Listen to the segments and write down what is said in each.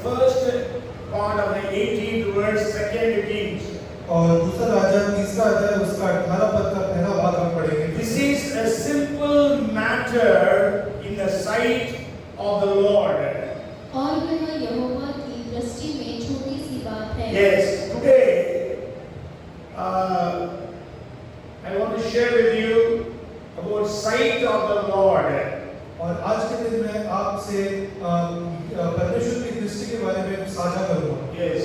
first part of the 18th verse, 2 Kings. और दूसरा राजा तीसरा अध्याय उसका 18 पद का पहला भाग हम पढ़ेंगे। This is a simple matter in the sight of the Lord. और यह यहोवा की दृष्टि में छोटी सी बात है। Yes, today I want to share with you about sight of the Lord. और आज के दिन मैं आपसे परमेश्वर की दृष्टि के बारे में साझा करूंगा। Yes,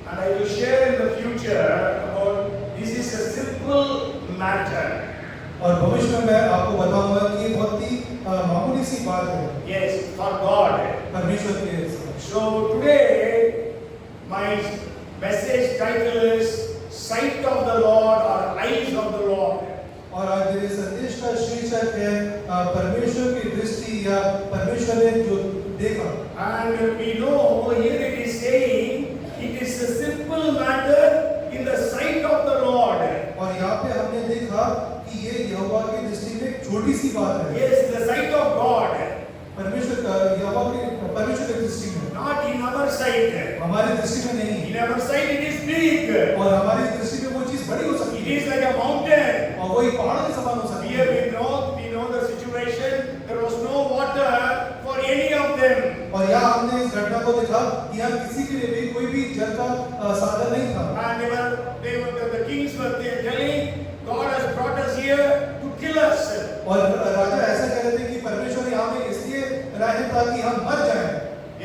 and I will share in the future about this is a simple matter. और भविष्य में मैं आपको बताऊंगा कि ये बहुत ही मामूली सी बात है। Yes, for God. परमेश्वर के लिए। So today my message title is Sight of the Lord or Eyes of the Lord. और आज मेरे संदेश का शीर्षक है परमेश्वर की दृष्टि या परमेश्वर ने जो देखा। And we know here it is saying it is a simple matter in the sight of the Lord. और यहाँ पे हमने देखा कि ये यहोवा की दृष्टि में एक छोटी सी बात है। Yes, in the sight of God. परमेश्वर का यहोवा की परमेश्वर की दृष्टि में। Not in our sight. हमारी दृष्टि में नहीं। In our sight it is big. और हमारी दृष्टि में वो चीज बड़ी हो सकती It है। is like a mountain. और वही पहाड़ के समान हो सकती Here है। we know the situation. There was no water for any of them. और यहाँ हमने इस घटना को देखा कि यहाँ किसी के लिए भी कोई भी जल का साधन नहीं था। And the kings were telling, God has brought us here to kill us. और राजा ऐसा कह रहे थे कि परमेश्वर यहाँ में इसलिए लाए हैं ताकि हम मर जाएं।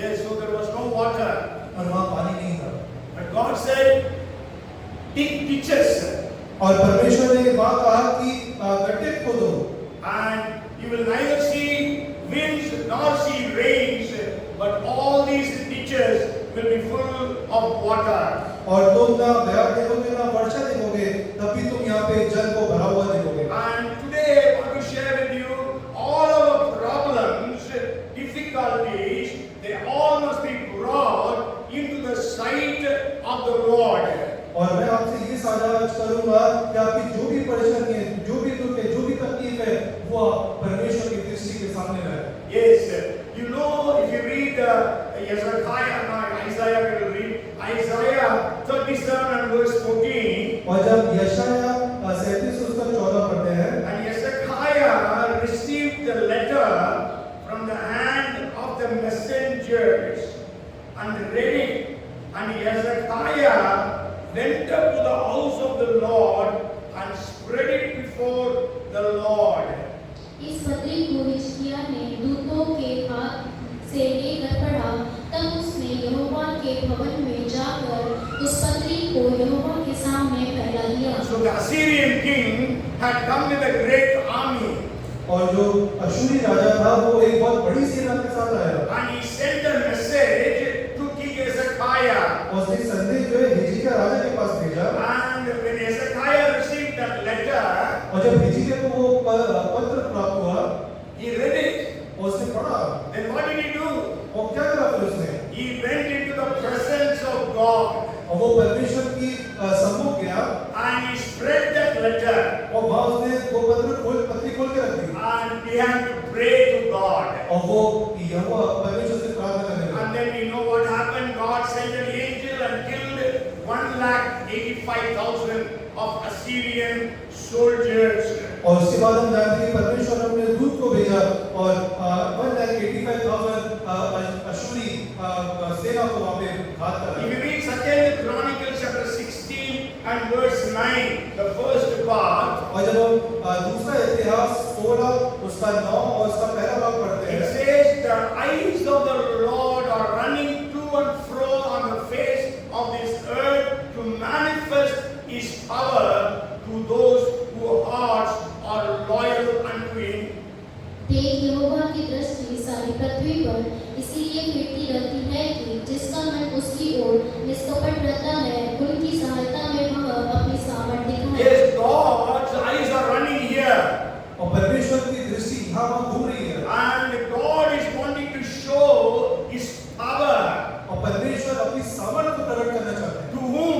Yes, so there was no water. और वहाँ पानी नहीं था। But God said, dig ditches. और परमेश्वर ने वहाँ कहा कि गड्ढे खोदो। And you will neither see winds nor see rains, but all these ditches will be full of water. और तुम ना बयार देखोगे ना वर्षा देखोगे, तभी तुम यहाँ पे जल को भरा हुआ देखोगे। And today I want to share with you all our problems, difficulties, they all must be brought into the sight of the Lord. और मैं आपसे ये साझा करूंगा कि आपकी जो भी परेशानी है, जो भी दुख है, जो भी तकलीफ है, वो परमेश्वर की दृष्टि के सामने लाए। Yes, you know, if you read Isaiah, we will read Isaiah 37 and verse 14. और जब यशाया 37 उसका 14 पढ़ते हैं, And Hezekiah received the letter from the hand of the messengers and read it. And Hezekiah went up to the house of the Lord and spread it before the Lord. इस पत्री को हिजकिय्याह ने दूतों के हाथ से लेकर पढ़ा, तब उसने यहोवा के भवन में जाकर उस पत्री को यहोवा के सामने फैला दिया। So the Assyrian king had come with a great army. और जो अशूरी राजा था वो एक बहुत बड़ी सेना के साथ आया। And he sent a message to King Hezekiah. और उसने संदेश जो है हिजकिय्याह राजा के पास भेजा। And when Hezekiah received that letter, और जब हिजकिय्याह को वो पत्र प्राप्त हुआ, he read it. और उसने पढ़ा, Then what did he do? और क्या करा फिर उसने? He went into the presence of God और वो परमेश्वर की सम्मुख गया and he spread that letter और वहाँ उसने वो पत्री खोल के रख दी and began to pray to God. और वो यहोवा परमेश्वर से प्रार्थना करने लगा। And then we know what happened. God sent an angel and killed 185,000 of Assyrian soldiers. और उसके बाद हम जानते हैं कि परमेश्वर ने अपने दूत को भेजा और 185,000 अशूरी सेना को वहाँ पे घात करा। If you read 2 Chronicles chapter 16 and verse 9, the first part, और जब हम दूसरा इतिहास 16 उसका 9 और उसका पहला भाग पढ़ते it हैं, says the eyes of the Lord are running to and fro on the face of this earth to manifest His power to those whose hearts are loyal unto Him. देख यहोवा की दृष्टि सारी पृथ्वी पर इसीलिए फिरती रहती है कि जिसका मन उसकी ओर निष्कपट रहता है, उनकी सहायता में वह अपनी सामर्थ दिखाए। Yes, God's eyes are running here. और परमेश्वर की दृष्टि यहाँ वहाँ घूम रही है And God is wanting to show His power. और परमेश्वर अपनी सामर्थ को प्रकट करना चाहते हैं। To whom?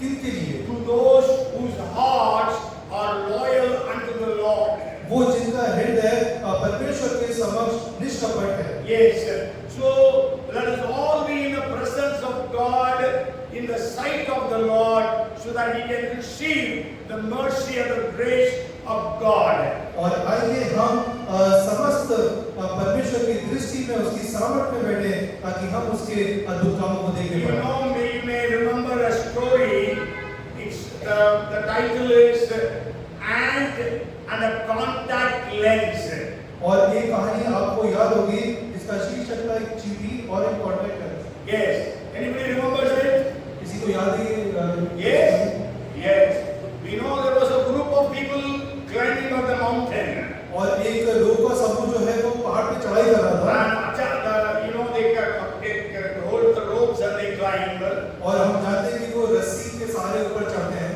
किनके लिए? To those whose hearts are loyal unto the Lord. वो जिनका हृदय परमेश्वर के समक्ष निष्कपट है। Yes. So let us all be in the so that we can receive the mercy and the grace of God. और आइए हम समस्त परमेश्वर की दृष्टि में उसकी सामर्थ में बैठे ताकि हम उसके अद्भुत कामों को देख पाएं। You may remember a story. It's the title is Ant and a Contact Lens. और ये कहानी आपको याद होगी, इसका शीर्षक था एक चींटी और एक contact lens. Yes. Anybody remembers it? किसी को याद है? Yes. Yes. We know there was a group of people climbing up the mountain. और एक लोगों का समूह जो है वो पहाड़ पे चढ़ाई कर रहा था। They hold the ropes and they climb. और हम जानते हैं कि वो रस्सी के सहारे ऊपर चढ़ते हैं।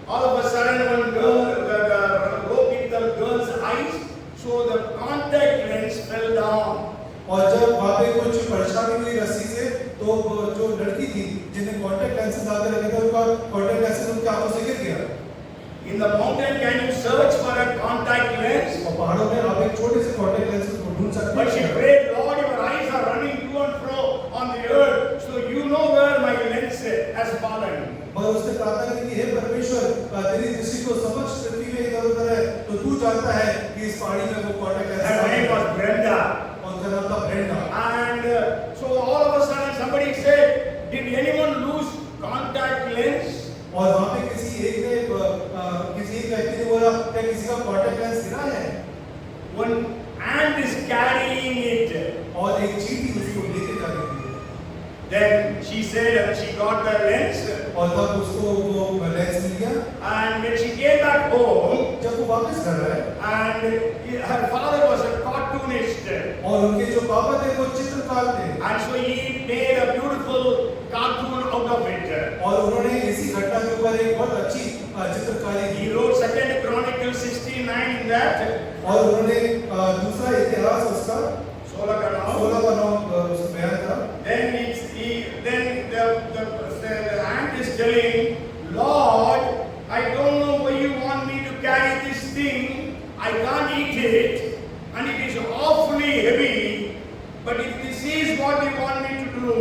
All of a sudden, one girl, the rope hit the girl's eyes, so the contact lens fell down. और जब वहाँ पे कुछ परेशानी हुई रस्सी से, तो जो लड़की थी जिन्हें कॉन्टैक्ट लेंसेज लगा के रखे थे, उनका कॉन्टैक्ट लेंसेज उनके आंखों से गिर गया। In the mountain, can you search for a contact lens? और पहाड़ों में आप एक छोटे से कॉन्टैक्ट लेंसेज को ढूंढ सकते But she हैं। prayed, Lord, your eyes are running to and fro on the earth, so you know where my lens has fallen. और उसने प्रार्थना की कि हे परमेश्वर, तेरी दृष्टि को समझ पृथ्वी में इधर-उधर है, तो तू जानता है कि इस पहाड़ी में वो contact lens. Her name was Brenda. और उसका नाम था Brenda. And so all of a sudden somebody said, did anyone lose contact lens? और वहाँ पे किसी एक व्यक्ति ने बोला, क्या किसी का कॉन्टैक्ट लेंस गिरा है? One ant is carrying it. और एक चींटी उसको लेके जा रही थी। Then she said she got the lens. और तब उसको वो लेंस मिल गया। And when she came back home, जब वो वापस घर आए, and her father was a cartoonist. और उनके जो पापा थे वो चित्रकार थे। And so he made a beautiful cartoon out of it. और उन्होंने इसी घटना के ऊपर एक बहुत अच्छी चित्रकारी की। He wrote 2 Chronicles 16:9 in that. और उन्होंने दूसरा इतिहास उसका 16 का नाम 16 का नाम उस बयान करा। Then the ant is telling, Lord, I don't know why you want me to carry this thing. I can't eat it, and it is awfully heavy. But if this is what you want me to do,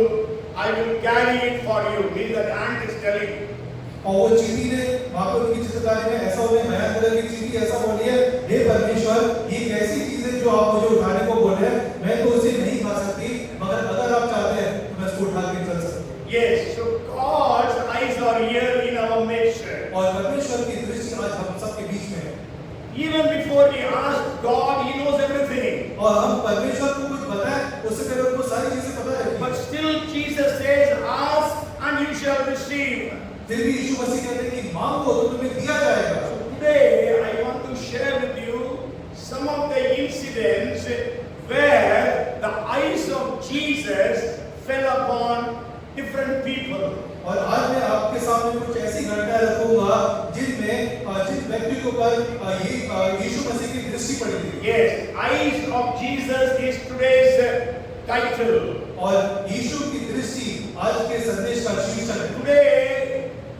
I will carry it for you. Means the ant is telling. और वो चींटी ने वहाँ पर उनकी चित्रकारी में ऐसा उन्हें बयान करा कि चींटी ऐसा बोली है, हे परमेश्वर, ये कैसी चीज है जो आप मुझे उठाने को बोल रहे हैं? मैं तो उसे नहीं खा सकती, मगर अगर आप चाहते हैं तो मैं इसको उठा के चल सकती हूँ। Yes, so God's eyes are here in our midst. और परमेश्वर की दृष्टि आज हम सबके बीच में है। Even before we ask God, He knows everything. और हम परमेश्वर को कुछ बताएं, उससे पहले उनको सारी चीजें पता है। But still Jesus says, ask and you shall receive. फिर भी यीशु मसीह कहते हैं कि मांगो तो तुम्हें दिया जाएगा। So today I want to share with you some of the incidents where the eyes of Jesus fell upon different people. और आज मैं आपके सामने कुछ ऐसी घटनाएं रखूंगा जिनमें जिन व्यक्ति के ऊपर यीशु मसीह की दृष्टि पड़ी थी। Yes, eyes of Jesus is today's title. और यीशु की दृष्टि आज के संदेश का शीर्षक है। Today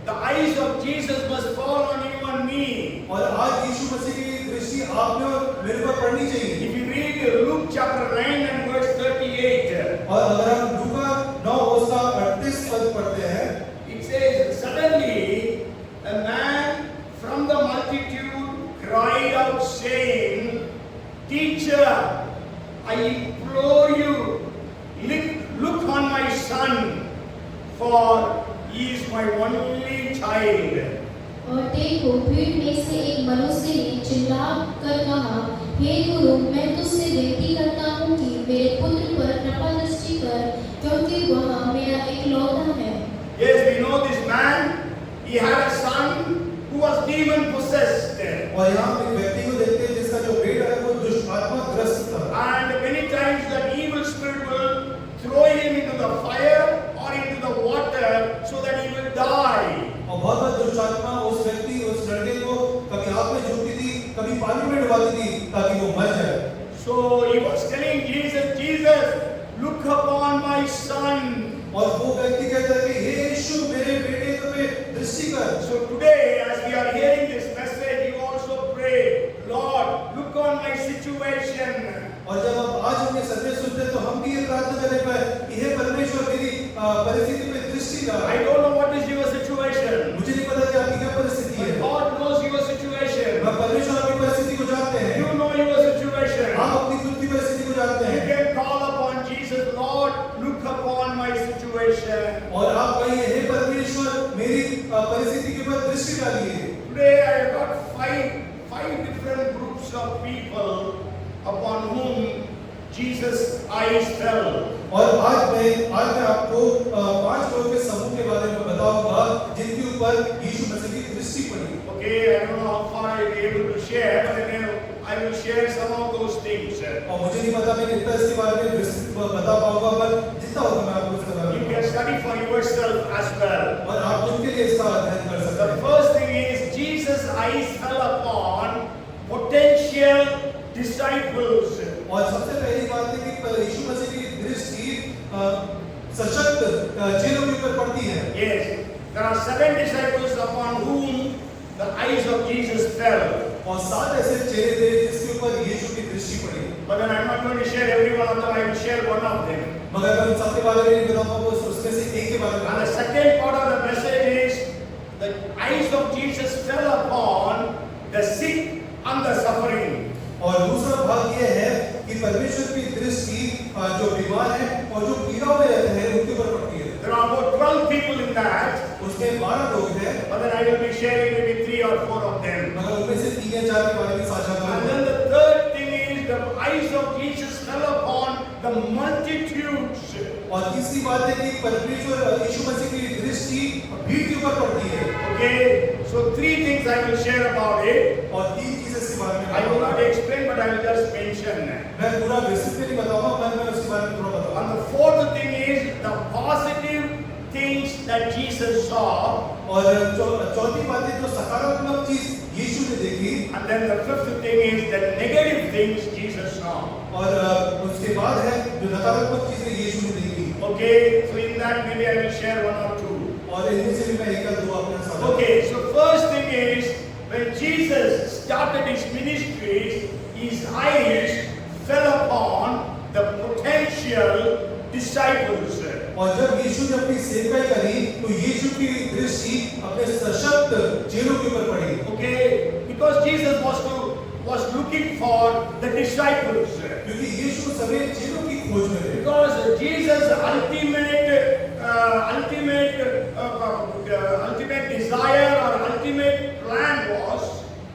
the eyes of Jesus must fall on you and me. और आज यीशु मसीह की दृष्टि आप में और मेरे पर पड़नी चाहिए। If you read Luke chapter 9 and verse 38, और अगर हम लूका 9 उसका 38 पद पढ़ते हैं, it says, suddenly a man from the multitude cried out saying, Teacher, I implore you, look on my son, for he is my only child. और देखो, भीड़ में से एक मनुष्य ने चिल्ला कर कहा, हे गुरु, मैं तुझसे विनती करता हूँ कि मेरे पुत्र पर कृपा दृष्टि कर, क्योंकि वह मेरा इकलौता है। Yes, we know this man. He had a son who was demon possessed. और यहाँ पे व्यक्ति को देखते हैं जिसका जो बेटा है वो दुष्ट आत्मा ग्रस्त था। And many times that evil spirit will throw him into the fire or into the water so that he will die. और बहुत बार दुष्ट आत्मा उस व्यक्ति उस लड़के को कभी आग में झोंकती थी, कभी पानी में डुबाती थी ताकि वो मर जाए। So he was telling Jesus, Jesus, look upon my son. और वो व्यक्ति कहता है कि हे यीशु, मेरे बेटे पे दृष्टि कर। So today, as we are hearing this message, you also pray, Lord, look on my situation. और जब आप आज उनके संदेश सुनते हैं तो हम भी ये प्रार्थना करें कि हे परमेश्वर, मेरी परिस्थिति पे दृष्टि डाल। I don't know situation. और आप कहिए हे परमेश्वर मेरी परिस्थिति के ऊपर दृष्टि डालिए। Today I have got five different groups of people upon whom Jesus' eyes fell. और आज मैं आपको 5 लोगों के समूह के बारे में बताऊंगा जिनके ऊपर यीशु मसीह की दृष्टि पड़ी। Okay, I don't know how far I'll be able to share, but then I will share some of those things. और मुझे नहीं पता मैं कितना इसके बारे में विस्तृत बता पाऊंगा, पर जितना होगा मैं आपको इसके बारे You में can study for yourself as well. और आप उनके लिए इसका अध्ययन कर सकते The हैं। first thing is Jesus' eyes fell upon potential disciples. और सबसे पहली बात है कि यीशु मसीह की दृष्टि सशक्त चेलों के ऊपर पड़ती है। Yes, there are 7 disciples upon whom the eyes of Jesus fell. और 7 ऐसे चेले थे जिसके ऊपर यीशु की दृष्टि पड़ी। But then I'm not going to share every one of them. I will share one of them. मगर मैं उन सबके बारे में नहीं बताऊंगा, वो उसमें से एक के बारे में। And the second part of the message is the eyes of Jesus fell upon the sick and the suffering. और दूसरा भाग ये है कि परमेश्वर की दृष्टि जो बीमार है और जो पीड़ाओं में रहते हैं उनके ऊपर पड़ती है। There are about 12 people in that. उसमें 12 लोग हैं, But then I will be sharing maybe 3 or 4 of them. मगर उनमें से 3 या 4 के बारे में साझा And करूंगा। then the third thing is the eyes of Jesus fell upon the multitudes. और तीसरी बात है कि परमेश्वर यीशु मसीह की दृष्टि भीड़ के ऊपर पड़ती है। Okay, so 3 things I will share about it. और 3 चीजें इसके बारे में I will not बताऊंगा। explain, but I will just mention. मैं पूरा विस्तृत में नहीं बताऊंगा, मैं उसके बारे में थोड़ा बताऊंगा। And the fourth thing is the positive things that Jesus saw. और चौथी बात है जो सकारात्मक चीज यीशु ने देखी। And then the fifth thing is the negative things Jesus saw. और उसके बाद है जो नकारात्मक चीजें यीशु ने देखी। Okay, so in that maybe I will share 1 or 2. और इनमें से भी मैं 1 या 2 आपके साथ। Okay, so first thing is when Jesus started his ministry, his eyes fell upon the potential disciples. और जब यीशु ने अपनी सेवकाई करी तो यीशु की दृष्टि अपने सशक्त चेलों के ऊपर पड़ी। Okay, because Jesus was looking for the disciples. क्योंकि यीशु सभी चेलों की खोज में थे। Because Jesus' ultimate desire or ultimate plan was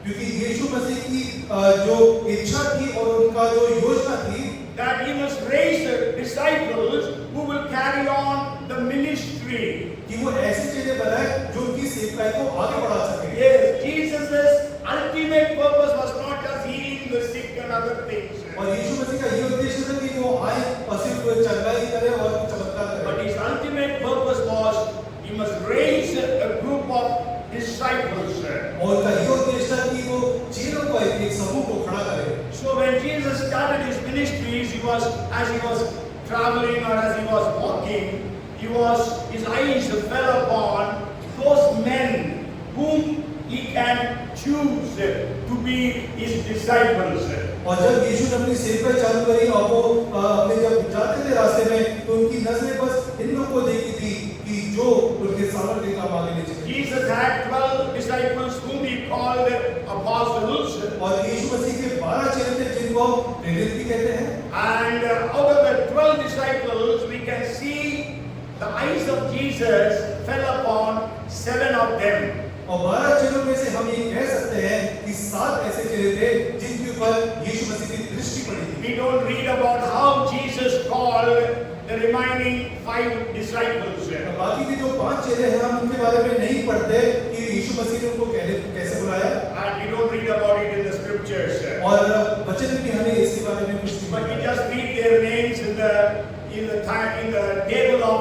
क्योंकि यीशु मसीह की जो इच्छा थी और उनका जो योजना थी that he must raise disciples who will carry on the ministry. कि वो ऐसे चेले बनाए जो उनकी सेवकाई को आगे बढ़ा सके। Yes, Jesus' ultimate purpose was not just healing the sick and other things. और यीशु मसीह का ये उद्देश्य था कि वो आए और सिर्फ चंगाई करे और चमत्कार करे। But his ultimate purpose was he must raise a group of disciples. और उनका ये उद्देश्य था कि वो चेलों का एक समूह को खड़ा करे। So when Jesus started his ministries, as he was traveling or as he was walking, his eyes fell upon those men whom he can choose to be his disciples. और जब यीशु ने अपनी सेवकाई चालू करी और वो अपने जब जाते थे रास्ते में तो उनकी नजरें बस इन लोगों को देखी थी कि जो उनके सामर्थ्य का आगे ले चले। Jesus had 12 disciples whom he called apostles. और यीशु मसीह के 12 चेले थे जिनको प्रेरित भी कहते हैं। And out of the 12 disciples, we can see the eyes of Jesus fell upon 7 of them. और 12 चेलों में से हम ये कह सकते हैं कि 7 ऐसे चेले थे जिनके ऊपर यीशु मसीह की दृष्टि पड़ी थी। We don't read about how Jesus called the remaining 5 disciples. बाकी के जो 5 चेले हैं हम उनके बारे में नहीं पढ़ते कि यीशु मसीह ने उनको कैसे बुलाया। And we don't read about it in the scriptures. और वचन में भी हमें इसके बारे में कुछ नहीं But we पढ़ते। just read their names in the table of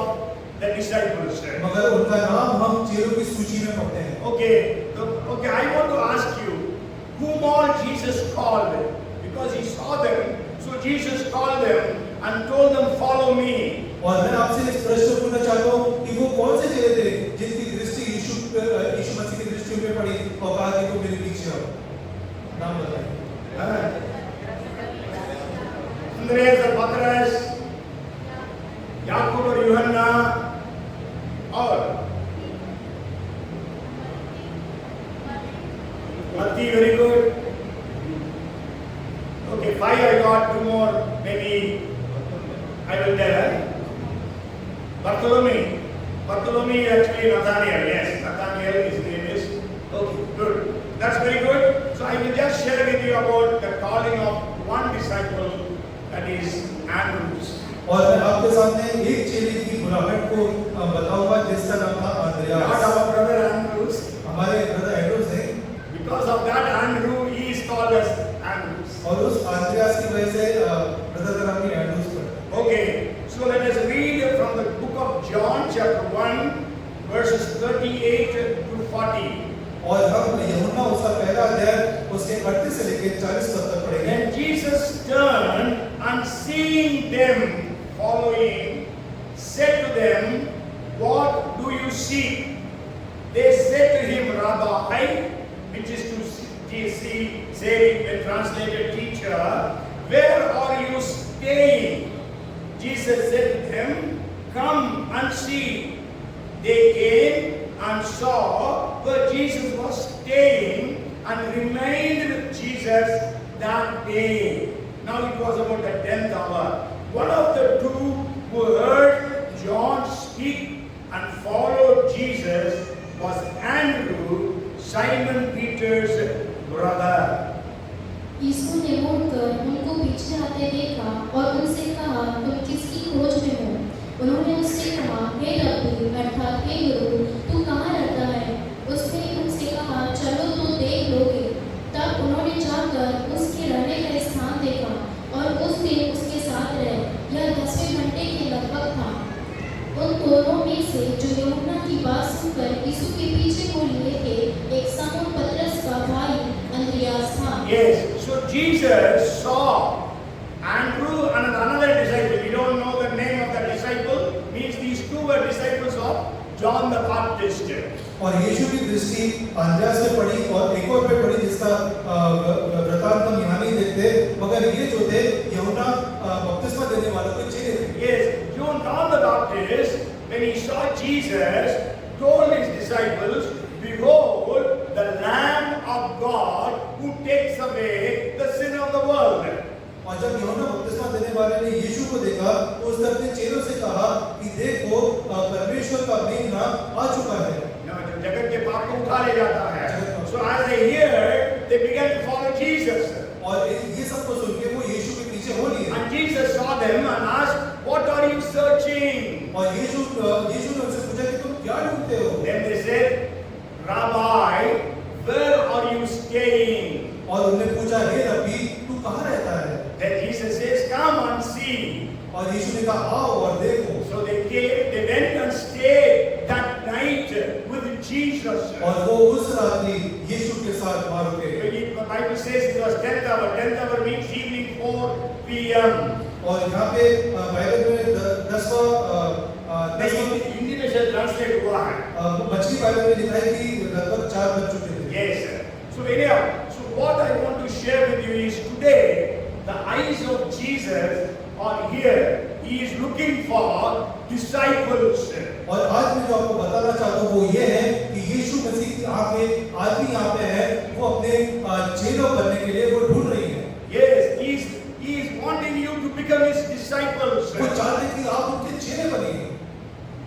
the disciples. मगर उनका नाम हम चेलों की सूची में पढ़ते हैं। Okay, I want to ask you, whom all Jesus called? Because he saw them, so Jesus called them and told them, follow me. और मैं आपसे इस प्रश्न पूछना चाहता हूँ कि वो कौन से चेले थे जिनकी दृष्टि यीशु मसीह की दृष्टि में पड़ी और कहा कि तुम मेरे पीछे आओ। नाम बताइए। Andreas और पतरस, याकूब और यूहन्ना और Matti, very good. Okay, 5 I got, 2 more, maybe I will tell her. Bartholomew actually Nathaniel. Yes, Nathaniel, his name is. Okay, good. That's very good. So I will just share with you about the calling of one disciple, that is Andrews. और मैं आपके सामने एक चेले की बुलाहट को बताऊंगा जिसका नाम था Not अंद्रयास। our brother Andrews. हमारे ब्रदर एंड्रूस हैं Because of that, Andrew, he is called as Andrews. और उस अंद्रयास की वजह से ब्रदर का नाम भी एंड्रूस पड़ा। Okay, so let us read from the book of John, chapter 1, verses 38 to 40. और हम यूहन्ना उसका पहला अध्याय उसके 38 से लेकर 40 पद तक पढ़ेंगे। Then Jesus turned and seeing them following, said to them, "What do you seek?" They said to him, "Rabbi," which is to say when translated teacher, "where are you staying?" Jesus said to them, "Come and see." They came and saw where Jesus was staying and remained with Jesus that day. Now it was about the 10th hour. One of the two who heard John speak and followed Jesus was Andrew, Simon Peter's brother. यीशु ने मुड़कर उनको पीछे आते देखा और उनसे कहा, तुम किसकी खोज में हो? उन्होंने उससे कहा, हे रब्बी अर्थात हे गुरु, तू कहाँ रहता है? उसने उनसे कहा, चलो तो देख लोगे। तब उन्होंने जाकर उसके रहने का स्थान देखा और उस दिन उसके साथ रहे। यह 10वें घंटे के लगभग था। उन दोनों में से जो यूहन्ना की बात सुनकर यीशु के पीछे को लिए थे, एक समूह पतरस का भाई अंद्रयास था। Yes, so Jesus saw Andrew and another disciple. We don't know the name of the disciple. Means these two were disciples of John the Baptist. और यीशु की दृष्टि अंद्रयास पे पड़ी और एक और पे पड़ी जिसका वृतांत हम यहाँ नहीं देखते, मगर ये जो थे यूहन्ना बपतिस्मा देने वालों के चेले थे। Yes, John the Baptist, when he saw Jesus, told his disciples, "Behold, the Lamb of God who takes away the sin of the world." और जब यूहन्ना बपतिस्मा देने वाले ने यीशु को देखा तो उसने अपने चेलों से कहा कि देखो परमेश्वर का मेमना आ चुका है। जो जगत के पाप को उठा ले जाता है। So as they heard, they began to follow Jesus. और ये सब को सुन के वो यीशु के पीछे हो लिए। And Jesus saw them and asked, "What are you searching?" और यीशु ने उनसे पूछा कि तुम क्या ढूंढते हो? Then they said, "Rabbi, where are you staying?" और उन्होंने पूछा, हे रब्बी तू कहाँ रहता है? Then Jesus says, "Come and see." और यीशु ने कहा आओ और देखो। So they went and stayed that night with Jesus. और वो उस रात्रि यीशु के साथ वहाँ रुके। The Bible says it was 10th hour. 10th hour means evening 4 p.m. और यहाँ पे बाइबल में 10वां हिंदी में शायद ट्रांसलेट हुआ है। मछली बाइबल में लिखा है कि लगभग 4 बज चुके थे। Yes, sir. So anyhow, so what I want to share with you is today the eyes of Jesus are here. He is looking for disciples. और आज मैं जो आपको बताना चाहता हूँ वो ये है कि यीशु मसीह की आंखें आज भी यहाँ पे है, वो अपने चेलों बनने के लिए वो ढूंढ रही है। Yes, he is wanting you to become his disciples. वो चाहते हैं कि आप उनके चेले बनिए।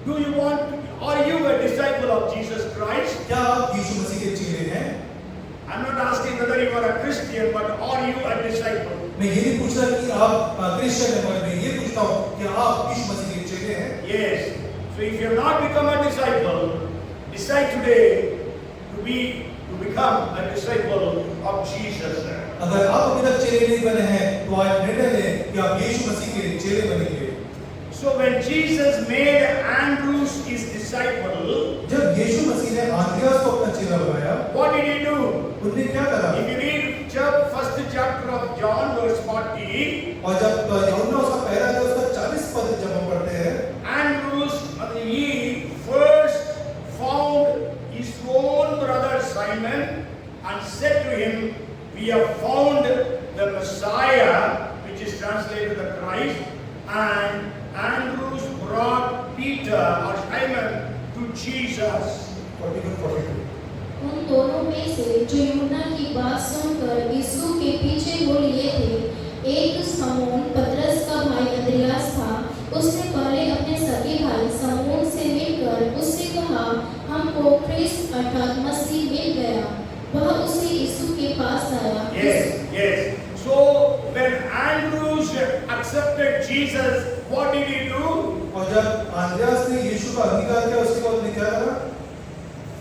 Do you want? Are you a disciple of Jesus Christ? क्या आप यीशु मसीह के चेले हैं? I'm not asking whether you are a Christian, but are you a disciple? मैं ये नहीं पूछ रहा कि आप क्रिश्चियन हैं, मगर मैं ये पूछता हूँ कि आप यीशु मसीह के चेले हैं। Yes. So if you have not become a disciple, decide today to become a disciple of Jesus. अगर आप अभी तक चेले नहीं बने हैं, तो आज निर्णय लें कि आप यीशु मसीह के चेले बनेंगे। So when Jesus made Andrews his disciple, जब यीशु मसीह ने अंद्रयास को अपना चेला बनाया, what did he do? उन्होंने क्या करा? If you read first chapter of John, verse 40, और जब यूहन्ना उसका पहला अध्याय उसका 40 पद जब हम पढ़ते हैं, Andrews, he first found his own brother Simon and said to him, "We have found the Messiah," which is translated the Christ. And Andrews brought Peter or Simon to Jesus. 41-42 उन दोनों में से जो यूहन्ना की बात सुनकर यीशु के पीछे हो लिए थे, एक समून पतरस का भाई अंद्रयास था। उसने पहले अपने सगे भाई ख्रिस्त अर्थात मसीह मिल गया। वह उसे यीशु के पास आया। Yes. So when Andrews accepted Jesus, what did he do? और जब आंद्रियास ने यीशु का अंगीकार किया उसके बाद उसने क्या करा?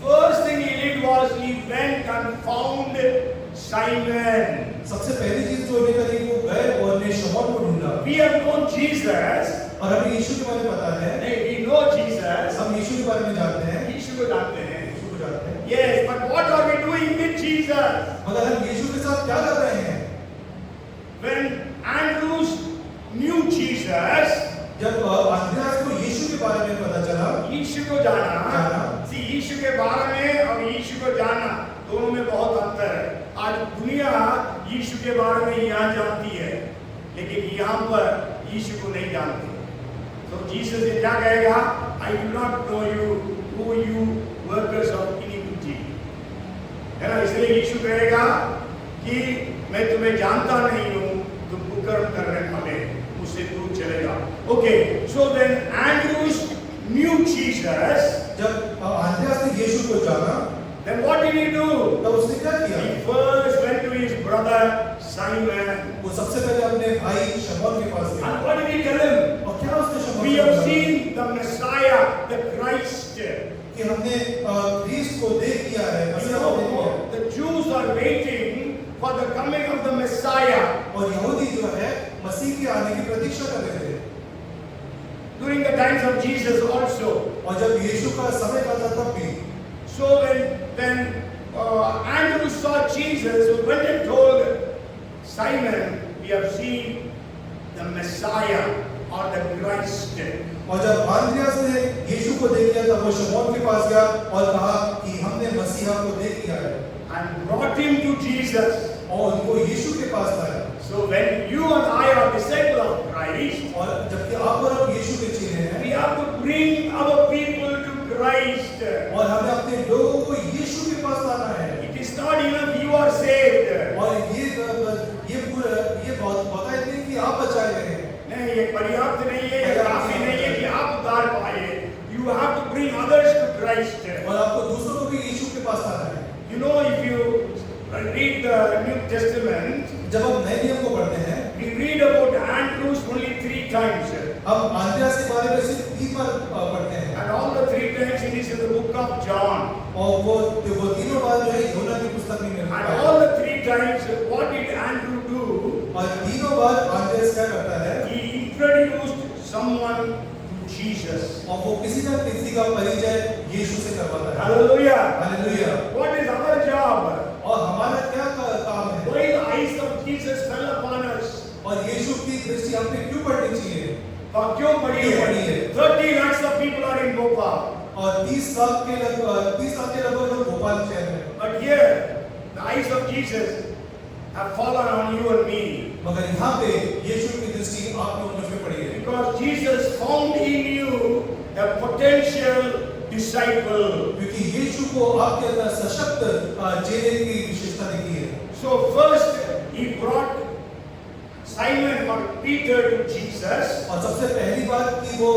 First thing he did was he went and found Simon. सबसे पहली चीज जो उन्हें करी वो गए और ने शमौन को ढूंढा। We have known Jesus. और हमें यीशु के बारे में पता है। We know Jesus. हम यीशु के बारे में जानते हैं। यीशु को जानते हैं। यीशु को जानते हैं। Yes, but what are we doing with Jesus? मगर हम यीशु के साथ क्या कर रहे हैं? When Andrews knew Jesus, जब आंद्रियास को यीशु के बारे में पता चला, यीशु को जाना, यीशु के बारे में और यीशु को जानना दोनों में बहुत अंतर है। आज दुनिया यीशु के बारे में यहाँ जानती है, लेकिन यहाँ पर यीशु को नहीं जानती। तो जीसस ने क्या कहेगा? I do not know you, who you workers of iniquity। है ना? इसलिए यीशु कहेगा कि मैं तुम्हें जानता नहीं हूँ, तुम कुकर्म करने वाले, मुझसे दूर चले जाओ। Okay, so then Andrews knew Jesus। जब आंद्रियास ने यीशु को जाना, then what did he do? तब उसने क्या किया? He first went to his brother Simon। वो सबसे पहले अपने भाई शमौन के पास गया। And what did he tell him? और क्या उसने शमौन We को have बताया? seen the Messiah, the Christ। कि हमने ख्रीस्त को देख लिया है। You मसीह को देख लिया है। know, the Jews are waiting for the coming of the Messiah और यहूदी जो है मसीह के आने की प्रतीक्षा कर रहे थे। during the times of Jesus also। और जब यीशु का समय था तब भी। So when Andrew saw Jesus, he went and told Simon, we have seen the Messiah or the Christ। और जब आंद्रियास ने यीशु को देख लिया तब वो शमौन के पास गया और कहा कि हमने मसीहा को देख लिया है and brought him to Jesus। और उनको यीशु के पास लाया। So when you and I are disciples of Christ, और जबकि आप और हम यीशु के चेले we हैं have to bring our people to Christ। और हमें अपने लोगों को यीशु के पास लाना है। It is not enough you are saved। और ये बहुत बताए नहीं कि आप बचाए गए हैं। नहीं, ये पर्याप्त नहीं है, ये काफी नहीं है कि आप उद्धार पाए। You have to bring others to Christ। और आपको दूसरों को भी यीशु के पास लाना है। You know, if you read the New Testament, जब हम नए नियम को पढ़ते हैं, we read about Andrews only 3 times। हम आंद्रियास के बारे में सिर्फ 3 बार पढ़ते हैं। And all the 3 times it is in the book of John। और वो तीनों बार जो है यूहन्ना की पुस्तक में मिलता And है। all the 3 times, what did Andrew do? और तीनों बार आंद्रियास क्या करता है? He introduced someone to Jesus। और वो किसी न किसी का परिचय यीशु से करवाता है। Hallelujah। Hallelujah. What is our job? और हमारा क्या काम है? Why the eyes of Jesus fell upon us? और यीशु की दृष्टि हम पे क्यों पड़नी चाहिए? और क्यों पड़ी है? 30 lakhs of people are in Bhopal। और 30 लाख के लगभग लोग भोपाल शहर में। But here, the eyes of Jesus have fallen on you and me। मगर यहाँ पे यीशु की दृष्टि आप में मुझ पे पड़ी है। Because Jesus found in you a potential disciple। क्योंकि यीशु को आपके अंदर सशक्त चेले की विशेषता दिखी है। So first he brought Simon or Peter to Jesus। और सबसे पहली बात कि वो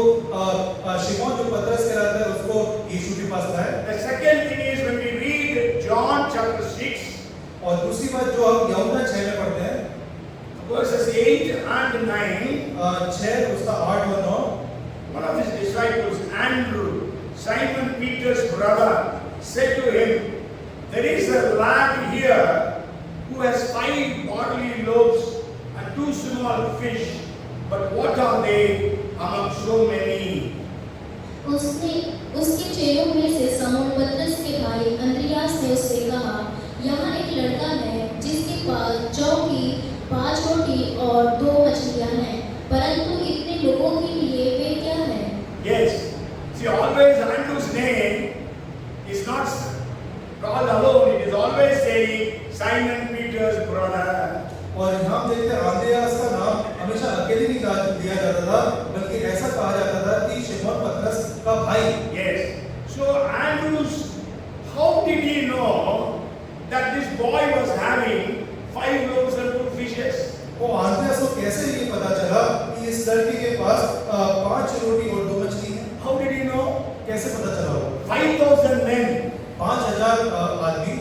शिमोन जो पतरस कहलाता है उसको यीशु के पास लाए। The second thing is when we read John chapter 6, और दूसरी बात जो हम यूहन्ना 6 में पढ़ते हैं, verses 8 and 9, 6 उसका 8 और 9, one of his disciples, Andrew, Simon Peter's brother, said to him, there is a lad here who has 5 barley loaves and 2 small fish, but what are they among so many? उसके चेलों में से समौन पतरस के भाई अंद्रियास ने उससे कहा, यहाँ एक लड़का है जिसके पास जौ की 5 रोटी और 2 मछलियाँ हैं, परंतु इतने लोगों के लिए वे क्या हैं? Yes. See, always Andrew's name is not called alone. It is always saying Simon Peter's brother। और यहाँ देखते हैं आंद्रियास का नाम हमेशा अकेले नहीं दिया जाता था, बल्कि ऐसा कहा जाता था कि शिमोन पतरस का भाई। Yes. So Andrews, how did he know that this boy was having 5 loaves and 2 fishes? वो आंद्रियास को कैसे ये पता चला कि इस लड़के के पास 5 रोटी और 2 मछली है? How did he know? कैसे पता चला वो? 5,000 men 5000 आदमी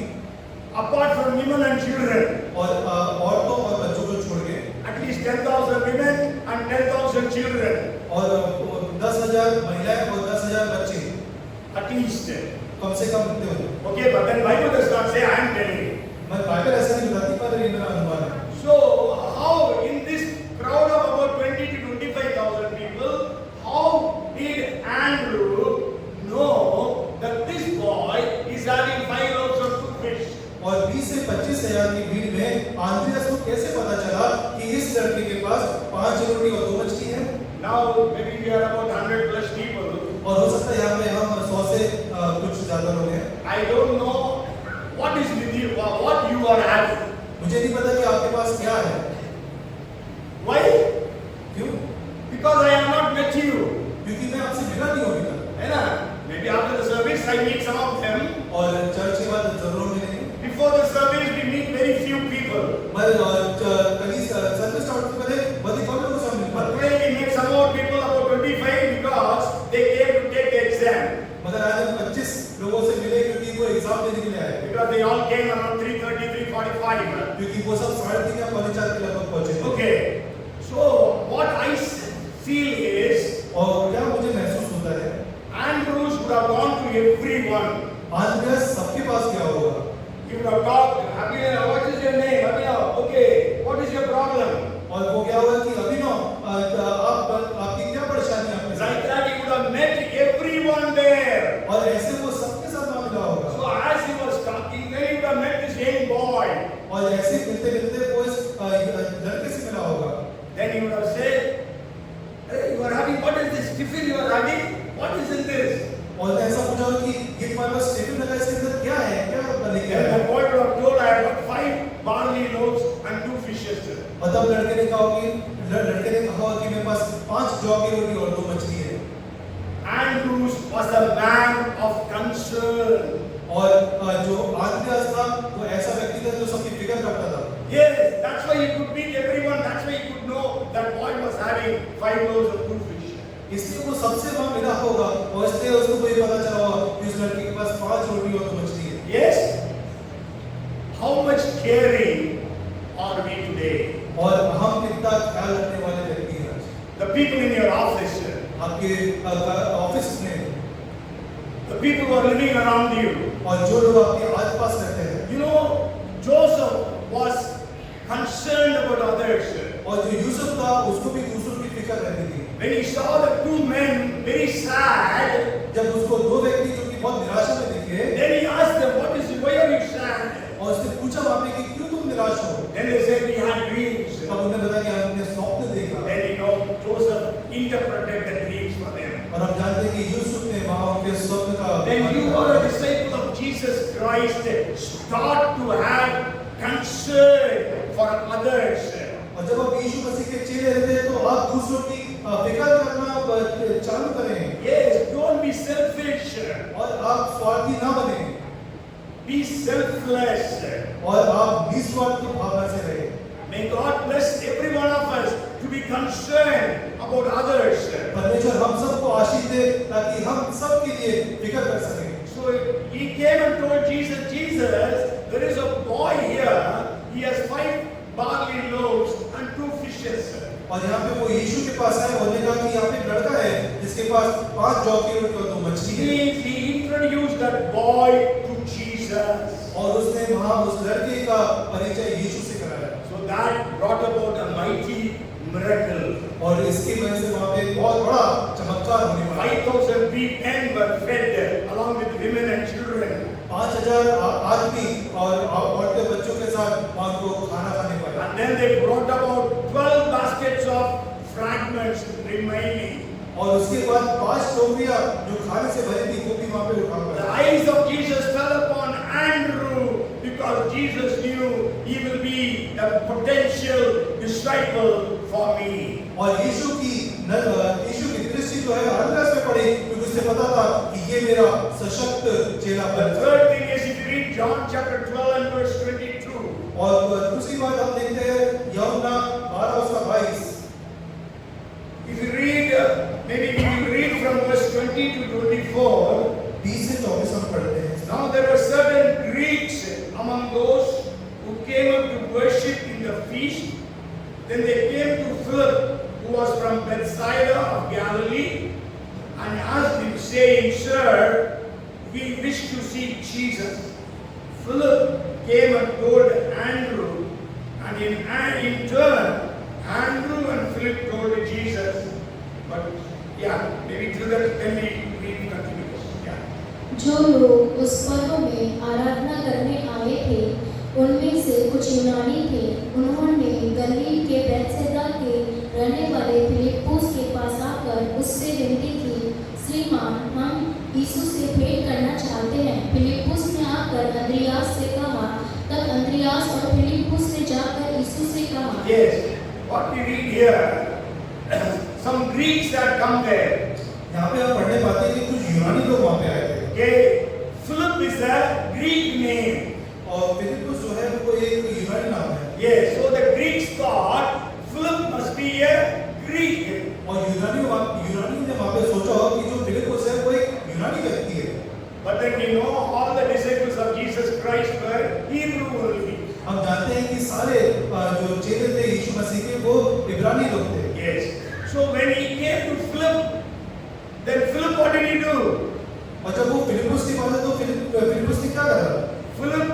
apart from women and children, और औरतों और बच्चों को छोड़ के at least 10,000 women and 10,000 children, और 10,000 महिलाएं और 10,000 बच्चे at least. कम से कम कितने होंगे? Okay, but then Bible does not say, I am telling you. मैं बाइबल ऐसा नहीं बताती पर ये मेरा अनुमान है। So, how in this crowd of about 20 to 25,000 people, how did Andrew know that this boy is having 5 loaves of 2 fish? और 20 से 25,000 की भीड़ में आंद्रियास को कैसे पता चला कि इस लड़के के पास 5 रोटी और 2 मछली है? Now, maybe we are about 100 plus people. और हो सकता है यहाँ पे हम 100 से कुछ ज्यादा लोग हैं। I don't know what is with you, what you are having. मुझे नहीं पता कि आपके पास क्या है। Why? क्यों? Because I have not met you. क्योंकि मैं आपसे मिला नहीं हूँ अभी तक। है ना? Maybe after the service I meet some of them. और चर्च के बाद जरूर मिलेंगे। Before the service we meet very few people. पर कभी सर्विस स्टार्ट से पहले बहुत ही कम लोगों से मिलते But हैं। today we met some more people, about 25, because they came to take the exam. मगर आज हम 25 लोगों से मिले क्योंकि वो एग्जाम देने के लिए आए। Because they all came around 3:30, 3:45. क्योंकि वो सब 3:30 या 4:45 के लगभग पहुंचे थे। Okay. So what I feel is, और क्या मुझे महसूस होता है? Andrews would have gone to everyone. Andreas सबके पास क्या होगा? He would have talked, Abhinav, what is your name? Abhinav, okay, what is your problem? और वो क्या हुआ कि अभिनव आपकी क्या परेशानी है आपके Like साथ? that he would have met everyone there. और ऐसे वो सबके साथ वहाँ मिला होगा। So as he was talking, then he would have met this young boy. और ऐसे मिलते मिलते वो इस लड़के से मिला होगा। Then he would have said, hey, you are having, what is this tiffin you are having? What is in this? और ऐसा पूछा होगा कि ये तुम्हारे पास टिफिन लगा इसके अंदर क्या है? क्या लेके And आया? the boy would have told, I have got 5 barley loaves and 2 fishes. और तब लड़के ने कहा कि मेरे पास 5 जौ की रोटी और 2 मछली है। Andrews was a man of concern. और जो आंद्रियास था वो ऐसा व्यक्ति था जो सबकी फिक्र करता था। Yes, that's why he could meet everyone. That's why he could know that boy was having 5 loaves of 2 fish. इसलिए वो सबसे वहाँ मिला होगा और इसलिए उसको ये पता चला होगा कि उस लड़के के पास 5 रोटी और 2 मछली है। Yes. How much caring are we today? और हम कितना ख्याल रखने वाले व्यक्ति हैं आज? The people in your office, आपके ऑफिस में the people who are living around you. और जो लोग आपके आसपास रहते हैं। You know, Joseph was concerned about others. और जो यूसुफ था उसको भी दूसरों की फिक्र रहती थी। When he saw the 2 men very sad, जब उसको 2 व्यक्ति जो कि बहुत निराशा में दिखे, then he asked them, what is it? Why are you sad? और उसने पूछा वहाँ पे कि क्यों तुम निराश हो? Then they said, we had dreams. तब उन्होंने बताया कि हमने स्वप्न देखा। Then you know, Joseph interpreted the dreams for them. और हम जानते हैं कि यूसुफ ने वहाँ उनके स्वप्न का When you are a disciple of Jesus Christ, start to have concern for others. और जब आप यीशु मसीह के चेले रहते हैं तो आप दूसरों की फिक्र करना चालू करें। Yes, don't be selfish. और आप स्वार्थी ना बने Be selfless. और आप निस्वार्थ की भावना से रहें। May God bless every one of us to be concerned about others. परमेश्वर हम सबको आशीष दे ताकि हम सब के लिए फिक्र कर सकें। So he came and told Jesus, Jesus, there is a boy here. He has 5 barley loaves and 2 fishes. और यहाँ पे वो यीशु के पास आए और उन्होंने कहा कि यहाँ पे एक लड़का है जिसके पास 5 जौ की रोटी और 2 मछली है। He introduced that boy to Jesus. और उसने वहाँ उस लड़के का परिचय यीशु से कराया। So that brought about a mighty miracle. और इसकी वजह से वहाँ पे बहुत बड़ा चमत्कार होने वाला है। 5,000 men were fed along with women and children. 5,000 आदमी और औरतें बच्चों के साथ वहाँ को खाना खाने पाए। And then they brought about 12 baskets of fragments remaining. और उसके बाद 5 टोकरियां जो खाने से भरी थी वो भी वहाँ पे उठा The कर। eyes of Jesus fell upon Andrew because Jesus knew he will be a potential disciple for me. और यीशु की दृष्टि जो है आंद्रियास पे पड़ी क्योंकि उसे पता था कि ये मेरा सशक्त चेला The है। third thing is if you read John chapter 12 and verse 22. और दूसरी बात हम देखते हैं यूहन्ना 12:22। If you read, maybe we will read from verse 20 to 24. 20 से 24 हम पढ़ते हैं। Now there were certain Greeks among those who came up to worship in the feast. Then they came to Philip, who was from Bethsaida of Galilee, and asked him, saying, Sir, we wish to see Jesus. Philip came and told Andrew, and in turn, Andrew and Philip told Jesus. But maybe through that, then we continue. जो लोग उस पर्व में आराधना करने आए थे, उनमें से कुछ यूनानी थे। उन्होंने गलील के बैतसैदा के रहने वाले फिलिप्पुस के पास आकर उससे विनती की, श्रीमान, हम यीशु से भेंट करना चाहते हैं। फिलिप्पुस ने आकर अंद्रियास से कहा। तब अंद्रियास और फिलिप्पुस ने जाकर यीशु से कहा। Yes, what we read here, some Greeks had come there. यहाँ पे आप पढ़ने पाते हैं कि कुछ यूनानी लोग वहाँ पे आए थे। Okay, Philip is a Greek name. और फिलिप्पुस जो है वो एक यूनानी नाम है। Yes, so the Greeks thought Philip must be a Greek. और यूनानी ने वहाँ पे सोचा हो कि जो फिलिप्पुस है वो एक यूनानी व्यक्ति है। But then we know all the disciples of Jesus Christ were Hebrew only. हम जानते हैं कि सारे जो चेले थे यीशु मसीह के वो इब्रानी लोग थे। Yes. So when he came to Philip, then Philip what did he do? और जब वो फिलिप्पुस के पास तो फिलिप्पुस ने क्या करा? Philip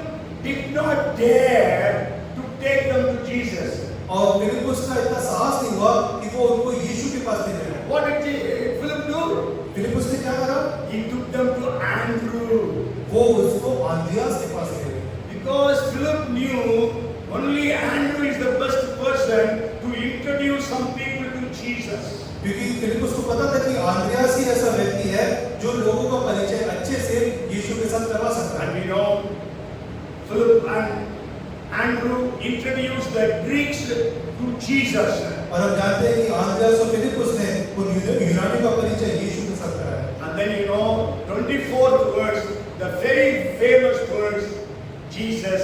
did not dare to take them to Jesus. और फिलिप्पुस का इतना साहस नहीं हुआ कि वो उनको यीशु के पास ले जाए। What did Philip do? फिलिप्पुस ने क्या करा? He took them to Andrew. वो उसको अंद्रियास के पास ले गए। Because Philip knew only Andrew is the best person to introduce some people to Jesus. क्योंकि फिलिप्पुस को पता था कि अंद्रियास ही ऐसा व्यक्ति है जो लोगों का परिचय अच्छे से यीशु के साथ करवा सकता है। And we know Philip and Andrew introduced the Greeks to Jesus. और हम जानते हैं कि अंद्रियास और फिलिप्पुस ने उन यूनानी का परिचय यीशु के साथ कराया। And then you know 24th verse, the very famous verse, Jesus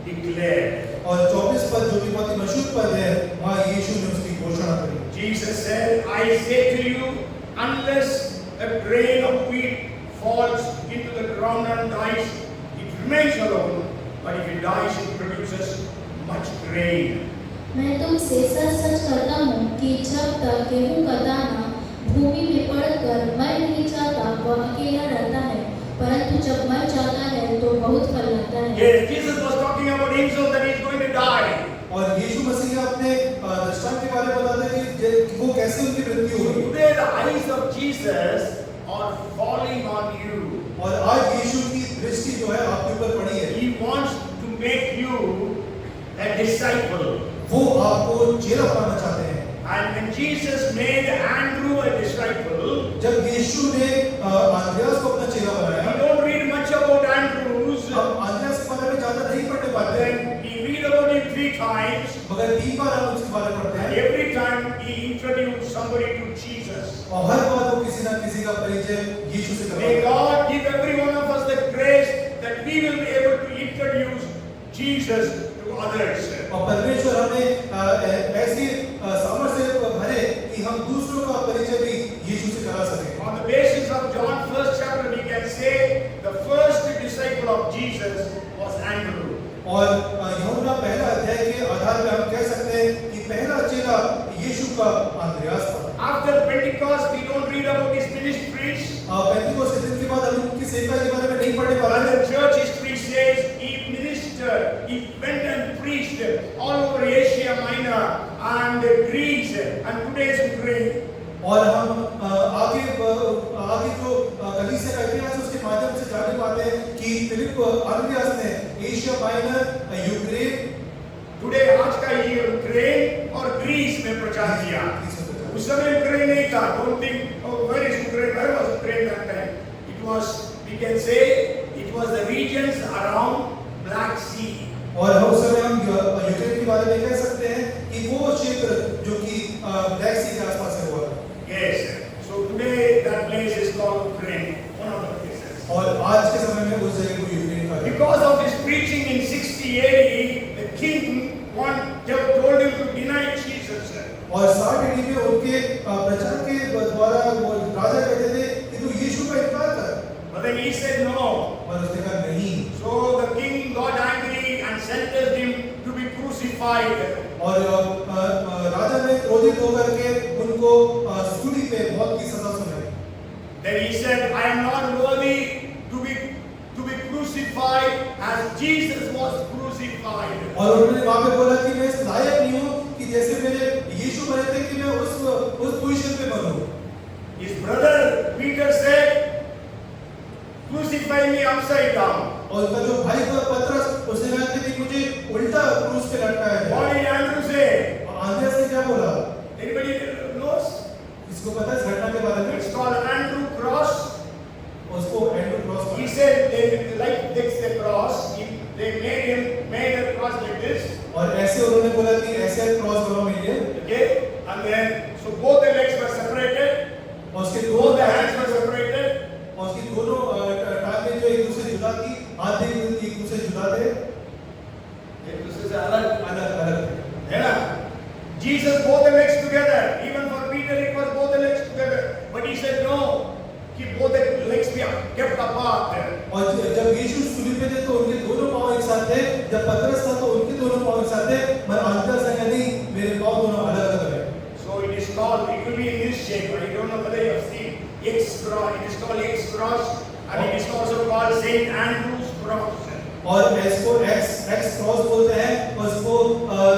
declared. और 24 पद जो कि बहुत ही मशहूर पद है, वहाँ यीशु ने उसकी घोषणा करी। Jesus said, I say to you, unless a grain of wheat falls into the ground and dies, it remains alone. But if it dies, it produces much grain. मैं तुमसे सच सच कहता हूँ कि जब तक गेहूं का दाना भूमि में पड़कर मर नहीं जाता, वह अकेला रहता है, परंतु जब मर जाता है तो बहुत फल लाता है। Yes, Jesus was talking about himself that he is going to die. और यीशु मसीह अपने दृष्टांत के बारे में बताते हैं कि वो कैसे उनकी मृत्यु So हुई। today the eyes of Jesus are falling on you. और आज यीशु की दृष्टि जो है आपके ऊपर पड़ी है। He wants to make you a disciple. वो आपको चेला बनाना चाहते हैं। And when Jesus made Andrew a disciple, जब यीशु ने अंद्रियास को अपना चेला we बनाया, don't read much about Andrews. हम अंद्रियास के बारे में ज्यादा नहीं पढ़ने पाते हैं, Then we read about him 3 times. मगर 3 बार हम उसके बारे में पढ़ते And हैं। every time he introduced somebody to Jesus. और हर बार वो किसी न किसी का परिचय यीशु से May करवाता है। God give every one of us the grace that we will be able to introduce Jesus to others. और परमेश्वर हमें ऐसी सामर्थ्य भरे कि हम दूसरों का परिचय भी यीशु से करा सकें। On the basis of John 1st chapter, we can say the first disciple of Jesus was Andrew. और यूहन्ना पहला अध्याय के आधार पर हम कह सकते हैं कि पहला चेला यीशु का अंद्रियास था। After Pentecost, we don't read about his ministries. पेंतिकोस्त के दिन के बाद हम उनकी सेवा के बारे में नहीं पढ़ने पा But रहे हैं। the church history says he ministered, he went and preached all over Asia Minor and Greece and today's Ukraine. और हम आगे जो कलीसिया का इतिहास है उसके माध्यम से जान पाते हैं कि फिलिप अंद्रियास ने एशिया माइनर, यूक्रेन, Today आज का ये यूक्रेन और ग्रीस में प्रचार किया। उस समय यूक्रेन नहीं था। Don't think, oh, where is Ukraine? Where was Ukraine that time? It was, we can say, it was the regions around Black Sea. और उस समय हम यूक्रेन के बारे में कह सकते हैं कि वो क्षेत्र जो कि ब्लैक सी के आसपास है हुआ। Yes. So today that place is called Ukraine, one of the places. और आज के समय में उस जगह को यूक्रेन कहा जाता है। Because of his preaching in 60 AD, the king told him to deny Jesus. और 60 AD में उनके प्रचार के द्वारा वो राजा कहते थे कि तू यीशु का इनकार कर। But But then he said no. और उसने कहा नहीं। So the king got angry and sentenced him to be crucified. और राजा ने क्रोधित होकर के उनको सूली पे मौत की सजा सुनाई। Then he said, I am not worthy to be crucified as Jesus was crucified. और उन्होंने वहाँ पे बोला कि मैं इस लायक नहीं हूँ कि जैसे मेरे यीशु मरे थे कि मैं उस पोजीशन पे मरूं। His brother Peter said, crucify me upside down. और उसका जो भाई था पतरस उसने कहा कि मुझे उल्टा क्रूस पे लटकाया जाए। What did Andrew say? Andreas ने क्या बोला? Anybody knows? इसको पता है इस घटना के बारे में? It's called Andrew cross. उसको Andrew cross. He said they like this the cross. They made a cross like this. और ऐसे उन्होंने बोला कि ऐसे क्रॉस बनो मेरे लिए। Okay, and then so both the legs were separated. और उसके Both the hands were separated. और उसकी दोनों टांगें जो एक दूसरे जुदा थी, हाथ भी एक दूसरे जुदा थे, एक दूसरे से अलग अलग है ना? Jesus both the legs together. Even for Peter it was both the legs together. But he said no. Keep both the legs be kept apart. और जब यीशु सूली पे थे तो उनके दोनों पांव एक साथ थे, जब पतरस था तो उनके दोनों पांव एक साथ थे, मगर आंद्रेयास ने कहा नहीं मेरे पांव दोनों अलग अलग हैं। So it is called, it will be in this shape. I don't know whether you have seen X cross. It is called X cross, and it is also called Saint Andrew's cross. और इसको x cross बोलते हैं और इसको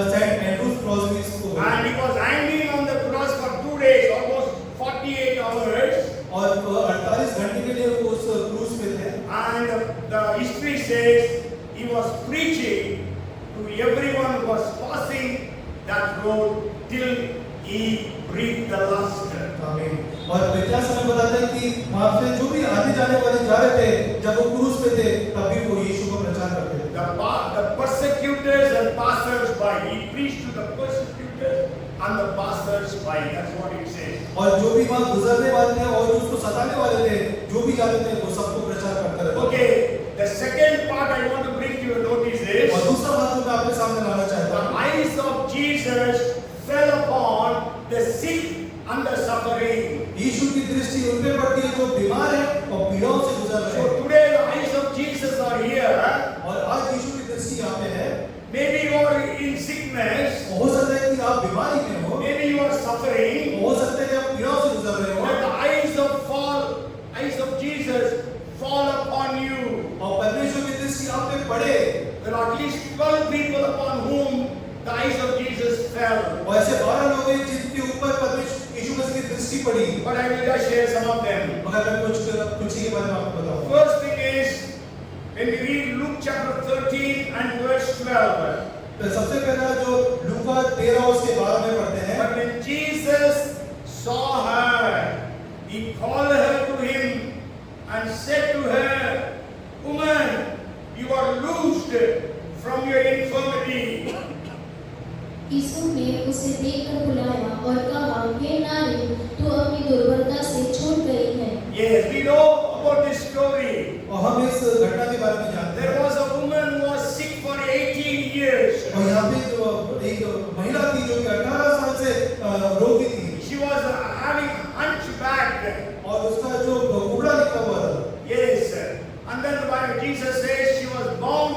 Saint Andrews cross भी इसको बोलते हैं। And he was hanging on the cross for 2 days, almost 48 hours. और 48 घंटे के लिए वो उस क्रूस पे थे। And the history says he was preaching to everyone who was passing that road till he breathed the last. आमीन। और इतिहास हमें बताता है कि वहाँ से जो भी आने जाने वाले जा रहे थे, जब वो क्रूस पे थे, तभी वो यीशु का प्रचार करते थे। The persecutors and passers-by, he preached to the persecutors and the passers-by. That's what it says. और जो भी वहाँ गुजरने वाले थे और जो उसको सताने वाले थे, जो भी जाते थे, वो सबको प्रचार करते रहे। Okay, the second part I want to bring to your notice is और दूसरा बात मैं आपके सामने लाना चाहता the हूँ। eyes of Jesus fell upon the sick and the suffering. यीशु की दृष्टि उन पे पड़ती है जो बीमार हैं और पीड़ाओं से गुजर रहे So हैं। today the eyes of Jesus are here. और आज यीशु की दृष्टि यहाँ पे है। Maybe you are in sickness. हो सकता है कि आप बीमारी में हो, Maybe you are suffering. हो सकता है कि आप पीड़ाओं से गुजर रहे हो। Let the eyes of Jesus fall upon you. और परमेश्वर की दृष्टि आप पे पड़े। There are at least 12 people upon whom the eyes of Jesus fell. और ऐसे 12 लोग हैं जिनके ऊपर परमेश्वर यीशु मसीह की दृष्टि पड़ी। But I will just share some of them. मगर मैं कुछ ही के बारे में आपको बताऊंगा। First thing is, when we read Luke chapter 13 and verse 12. तो सबसे पहला जो लूका 13 उसके 12 में पढ़ते हैं। But when Jesus saw her, he called her to him and said to her, Woman, you are loosed from your infirmity. यीशु ने उसे देखकर बुलाया और कहा, हे नारी, तू अपनी दुर्बलता से छूट गई है। Yes, we know about this story. और हम इस घटना के बारे में जानते There हैं। was a woman who was sick for 18 years. और यहाँ पे एक महिला थी जो कि 18 साल से रोगी थी। She was having hunchback. और उसका जो कुबड़ा निकला हुआ था। Yes, and then the Bible, Jesus says she was bound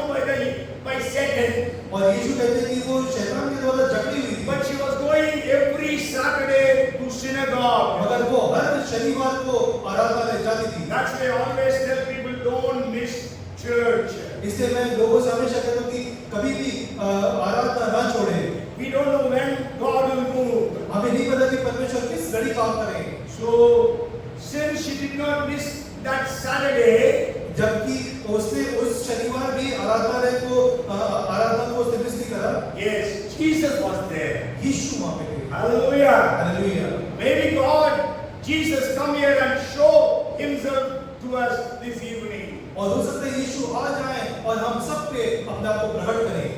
by Satan. और यीशु कहते हैं कि वो शैतान के द्वारा जकड़ी हुई थी। But she was going every Saturday to synagogue. मगर वो हर शनिवार को आराधनालय जाती थी। That's why I always tell people don't miss church. इसलिए मैं लोगों से हमेशा कहता हूँ कि कभी भी आराधना ना छोड़ें। We don't know when God will move. हमें नहीं पता कि परमेश्वर किस घड़ी काम करेंगे। So since she did not miss that Saturday, जबकि उसने उस शनिवार भी आराधना को उसने मिस नहीं करा। yes, Jesus was there. यीशु वहाँ पे थे। Hallelujah. Hallelujah. Maybe God, Jesus come here and show himself to us this evening. और हो सकता है यीशु आ जाए और हम सब पे अपने आप को प्रकट करें।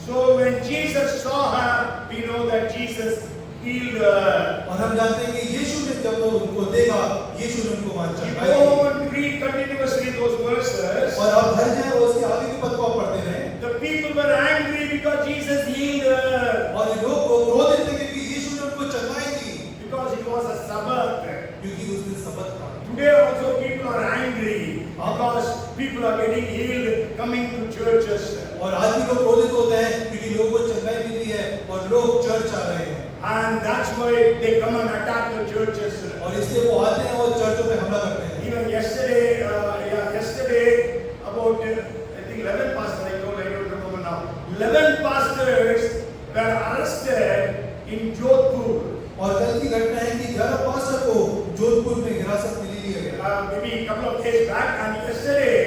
So when Jesus saw her, we know that Jesus healed her. और हम जानते हैं कि यीशु ने जब उनको देखा, यीशु ने उनको वहाँ You चढ़ाई। go and read continuously those verses. और आप घर जाएं और उसके आगे के पद को आप पढ़ते रहें। The people were angry because Jesus healed her. और ये लोग क्रोधित थे कि यीशु ने उनको चंगाई दी, Because it was a Sabbath. क्योंकि उस दिन सब्बत था। Today also people are angry. because people are getting healed coming to churches. और आज भी लोग क्रोधित होते हैं क्योंकि लोगों को चंगाई मिली है और लोग चर्च आ रहे हैं And that's why they come and attack the churches. और इसलिए वो आते हैं और चर्चों पे हमला करते हैं। Even yesterday, about I think 11 pastors, I don't remember now. 11 pastors were arrested in Jodhpur. और कल की घटना है कि 11 पास्टर को जोधपुर में हिरासत में लिया गया। Maybe a couple of days back, and yesterday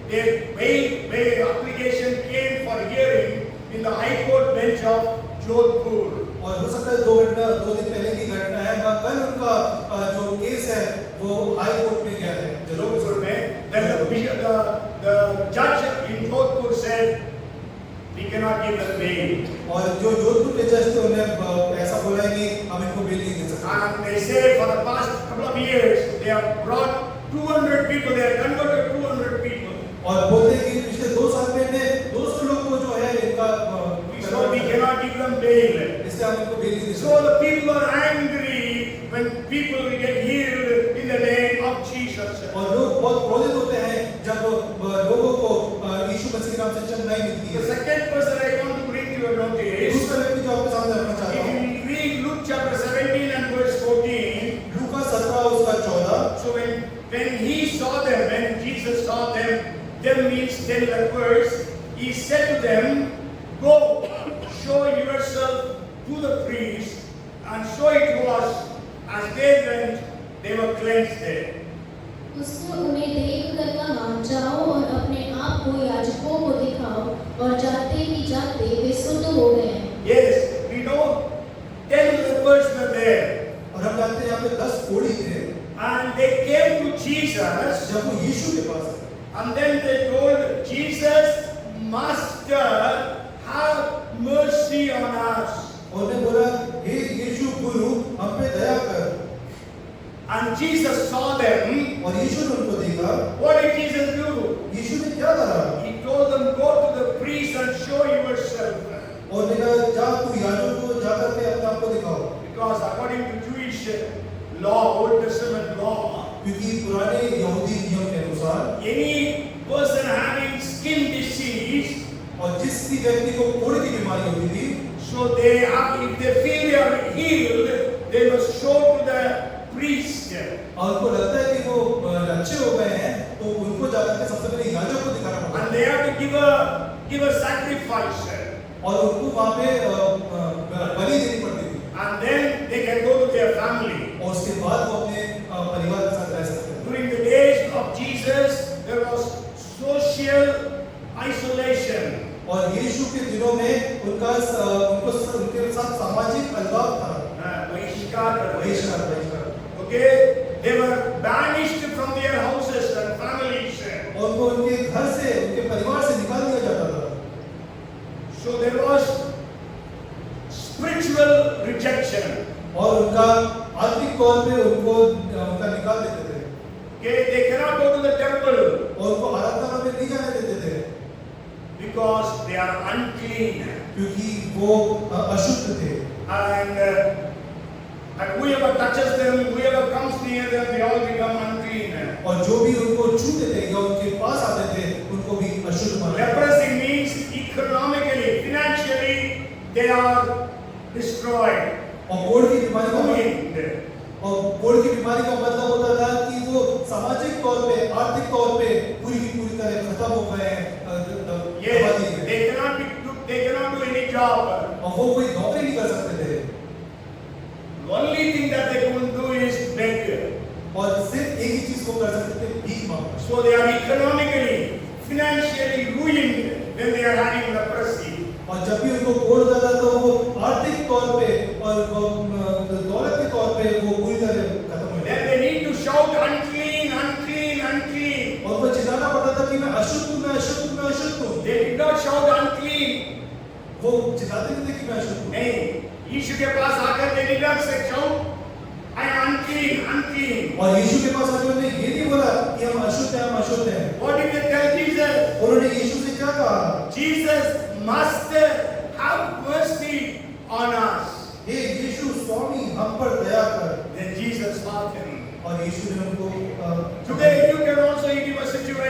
their bail application came for hearing in the High Court bench of Jodhpur. और हो सकता है 2 दिन पहले की घटना है, कल उनका जो केस है वो हाई कोर्ट में गया है Jodhpur में. Then the judge in Jodhpur said, we cannot give them bail. और जो जोधपुर के जज थे उन्हें ऐसा बोला है कि हम इनको बेल नहीं दे सकते। And they say for the past couple of years they have brought 200 people, they have converted 200 people. और बोलते हैं कि पिछले 2 साल में 200 लोग को जो है इनका So we cannot give them bail. इसलिए हम इनको बेल नहीं दे So सकते। the people are angry when people get healed in the name of Jesus. और लोग बहुत क्रोधित होते हैं जब लोगों को यीशु मसीह के नाम से चंगाई मिलती The है। second person I want to bring to your notice, दूसरा व्यक्ति जो आपके सामने रखना चाहता if हूँ, you read Luke chapter 17 and verse 14, लूका 17 उसका 14। so when he saw them, when Jesus saw them means 10 lepers, he said to them, go, show yourself to the priest and show it to us. As they went, they were cleansed. उसने उन्हें देखकर कहा, जाओ और अपने आप को याजकों को दिखाओ, और जाते ही जाते वे शुद्ध हो गए। Yes, we know 10 lepers were there, और हम जानते हैं यहाँ पे 10 कोढ़ी थे and they came to Jesus, जब वो यीशु के पास आए and then they told Jesus, Master, have mercy on us. और उन्हें बोला, हे यीशु गुरु हम पे दया कर। And Jesus saw them. और यीशु ने उनको देखा। What did Jesus do? यीशु ने क्या करा? He told them, go to the priest and show yourself. और ने कहा, जा तू याजक को जा करके अपने आप को दिखाओ। Because according to Jewish law, Old Testament law, क्योंकि पुराने यहूदी नियम के अनुसार any person having skin disease, और जिस व्यक्ति को कोढ़ की बीमारी होती थी, so they have, if they feel they are healed, they must show to the priest. और उनको लगता है कि वो अच्छे हो गए हैं, तो उनको जाकर के सबसे पहले याजक को दिखाना पड़ता है। And they have to give a sacrifice. और उनको वहाँ पे बलि देनी पड़ती थी। And then they can go to their family. और उसके बाद वो अपने परिवार के साथ रह सकते हैं। During the days of Jesus, there was social isolation. और यीशु के दिनों में उनके साथ सामाजिक अलगाव था। बहिष्कार। Okay, they were banished from their houses and families. और उनको उनके घर से, उनके परिवार से निकाल दिया जाता था। So there was spiritual rejection. और उनका आत्मिक तौर पे उनका निकाल देते थे। Okay, they cannot go to the temple. और उनको आराधना में नहीं जाने देते थे। Because they are unclean. क्योंकि वो अशुद्ध थे। And whoever touches them, whoever comes near them, they all become unclean. और जो भी उनको छूते थे या उनके पास आते थे, उनको भी अशुद्ध माना। Leprosy means economically, financially, they are destroyed. और कोढ़ की बीमारी का Ruined. और कोढ़ की बीमारी का मतलब होता था कि वो सामाजिक तौर पे, आर्थिक तौर पे पूरी तरह खत्म हो गए हैं। Yes, they cannot do any job. और वो कोई नौकरी नहीं कर सकते थे। The only thing that they could do is beg. और सिर्फ एक ही चीज को कर सकते थे, भीख मांगना। So they are economically, financially ruined when they are having leprosy. और जब भी उनको कोढ़ होता था तो वो आर्थिक तौर पे और दौलत के तौर पे वो पूरी तरह खत्म हो Then गए। they need to shout unclean, unclean, unclean. और उनको चिल्लाना पड़ता था कि मैं अशुद्ध हूँ, मैं अशुद्ध हूँ, मैं अशुद्ध हूँ। They did not shout unclean. वो चिल्लाते नहीं थे कि मैं अशुद्ध हूँ। नहीं, यीशु के पास आकर they did not say shout, I am unclean, unclean. और यीशु के पास आकर उन्होंने ये नहीं बोला कि हम अशुद्ध हैं, हम अशुद्ध हैं। What did they tell Jesus? उन्होंने यीशु से क्या कहा? Jesus must have mercy on us. हे यीशु स्वामी हम पर दया कर। Then Jesus loved him. और यीशु ने उनको Today you can also give a situation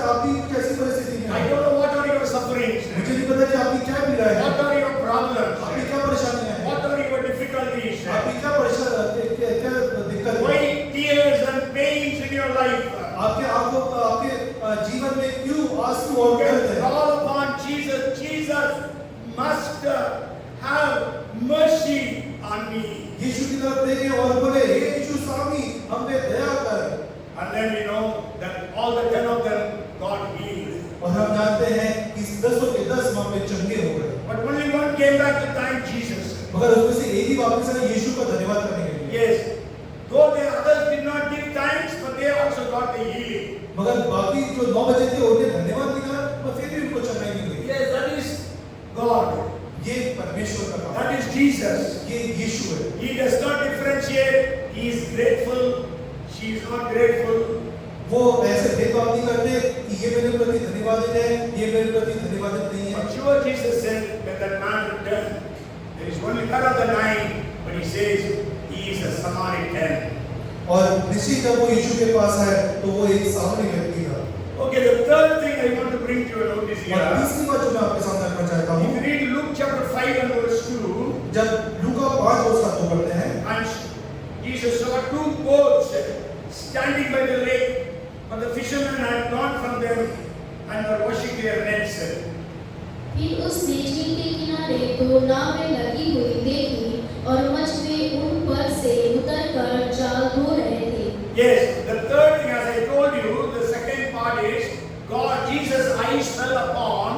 आप भी कैसी परिस्थिति में I हैं? don't know what are your sufferings. मुझे नहीं पता कि आपकी क्या पीड़ा है, What are your problems? आपकी क्या परेशानियां हैं, What are your difficulties? आपकी क्या क्या दिक्कत है, Why tears and pains in your life? आपके आंखों आपके जीवन में क्यों आंसू You और can दर्द है? call upon Jesus. Jesus must have mercy on me. यीशु की तरफ देखें और बोले, हे यीशु स्वामी, हम पे दया कर। And then we know that all the 10 of them got healed. और हम जानते हैं कि 10 के 10 वहां पे चंगे हो गए, But only one came back to thank Jesus. मगर उसमें से एक ही वापस आया यीशु का धन्यवाद करने के लिए। Yes. Though the others did not give thanks, but they also got the healing. मगर बाकी जो 9 बचे थे उन्हें धन्यवाद दिया, पर फिर भी उनको चंगाई नहीं हुई। Yes, that is God. ये परमेश्वर का काम That है, is Jesus. ये यीशु है। He does not differentiate. He is grateful. She is not grateful. वो ऐसे भेदभाव नहीं करते कि ये मेरे प्रति धन्यवादित है, ये मेरे प्रति धन्यवादित नहीं है। But sure, Jesus said when that man returned, there is only one of the 9, but he says he is a Samaritan. और निश्चित जब वो यीशु के पास आए तो वो एक सामान्य व्यक्ति था। Okay, the third thing I want to bring to your notice और here. तीसरी बात जो मैं आपके सामने रखना चाहता If हूँ, you read Luke chapter 5 and verse 2, जब लूका 5 और 7 पढ़ते हैं, and Jesus saw 2 boats standing by the lake, but the fishermen had gone from them and were washing their nets. फिर उसने झील के किनारे 2 नावें लगी हुई देखी और मछुए उन पर से उतरकर जाल धो रहे थे। Yes, the third thing, as I told you, the second part is God, Jesus' eyes fell upon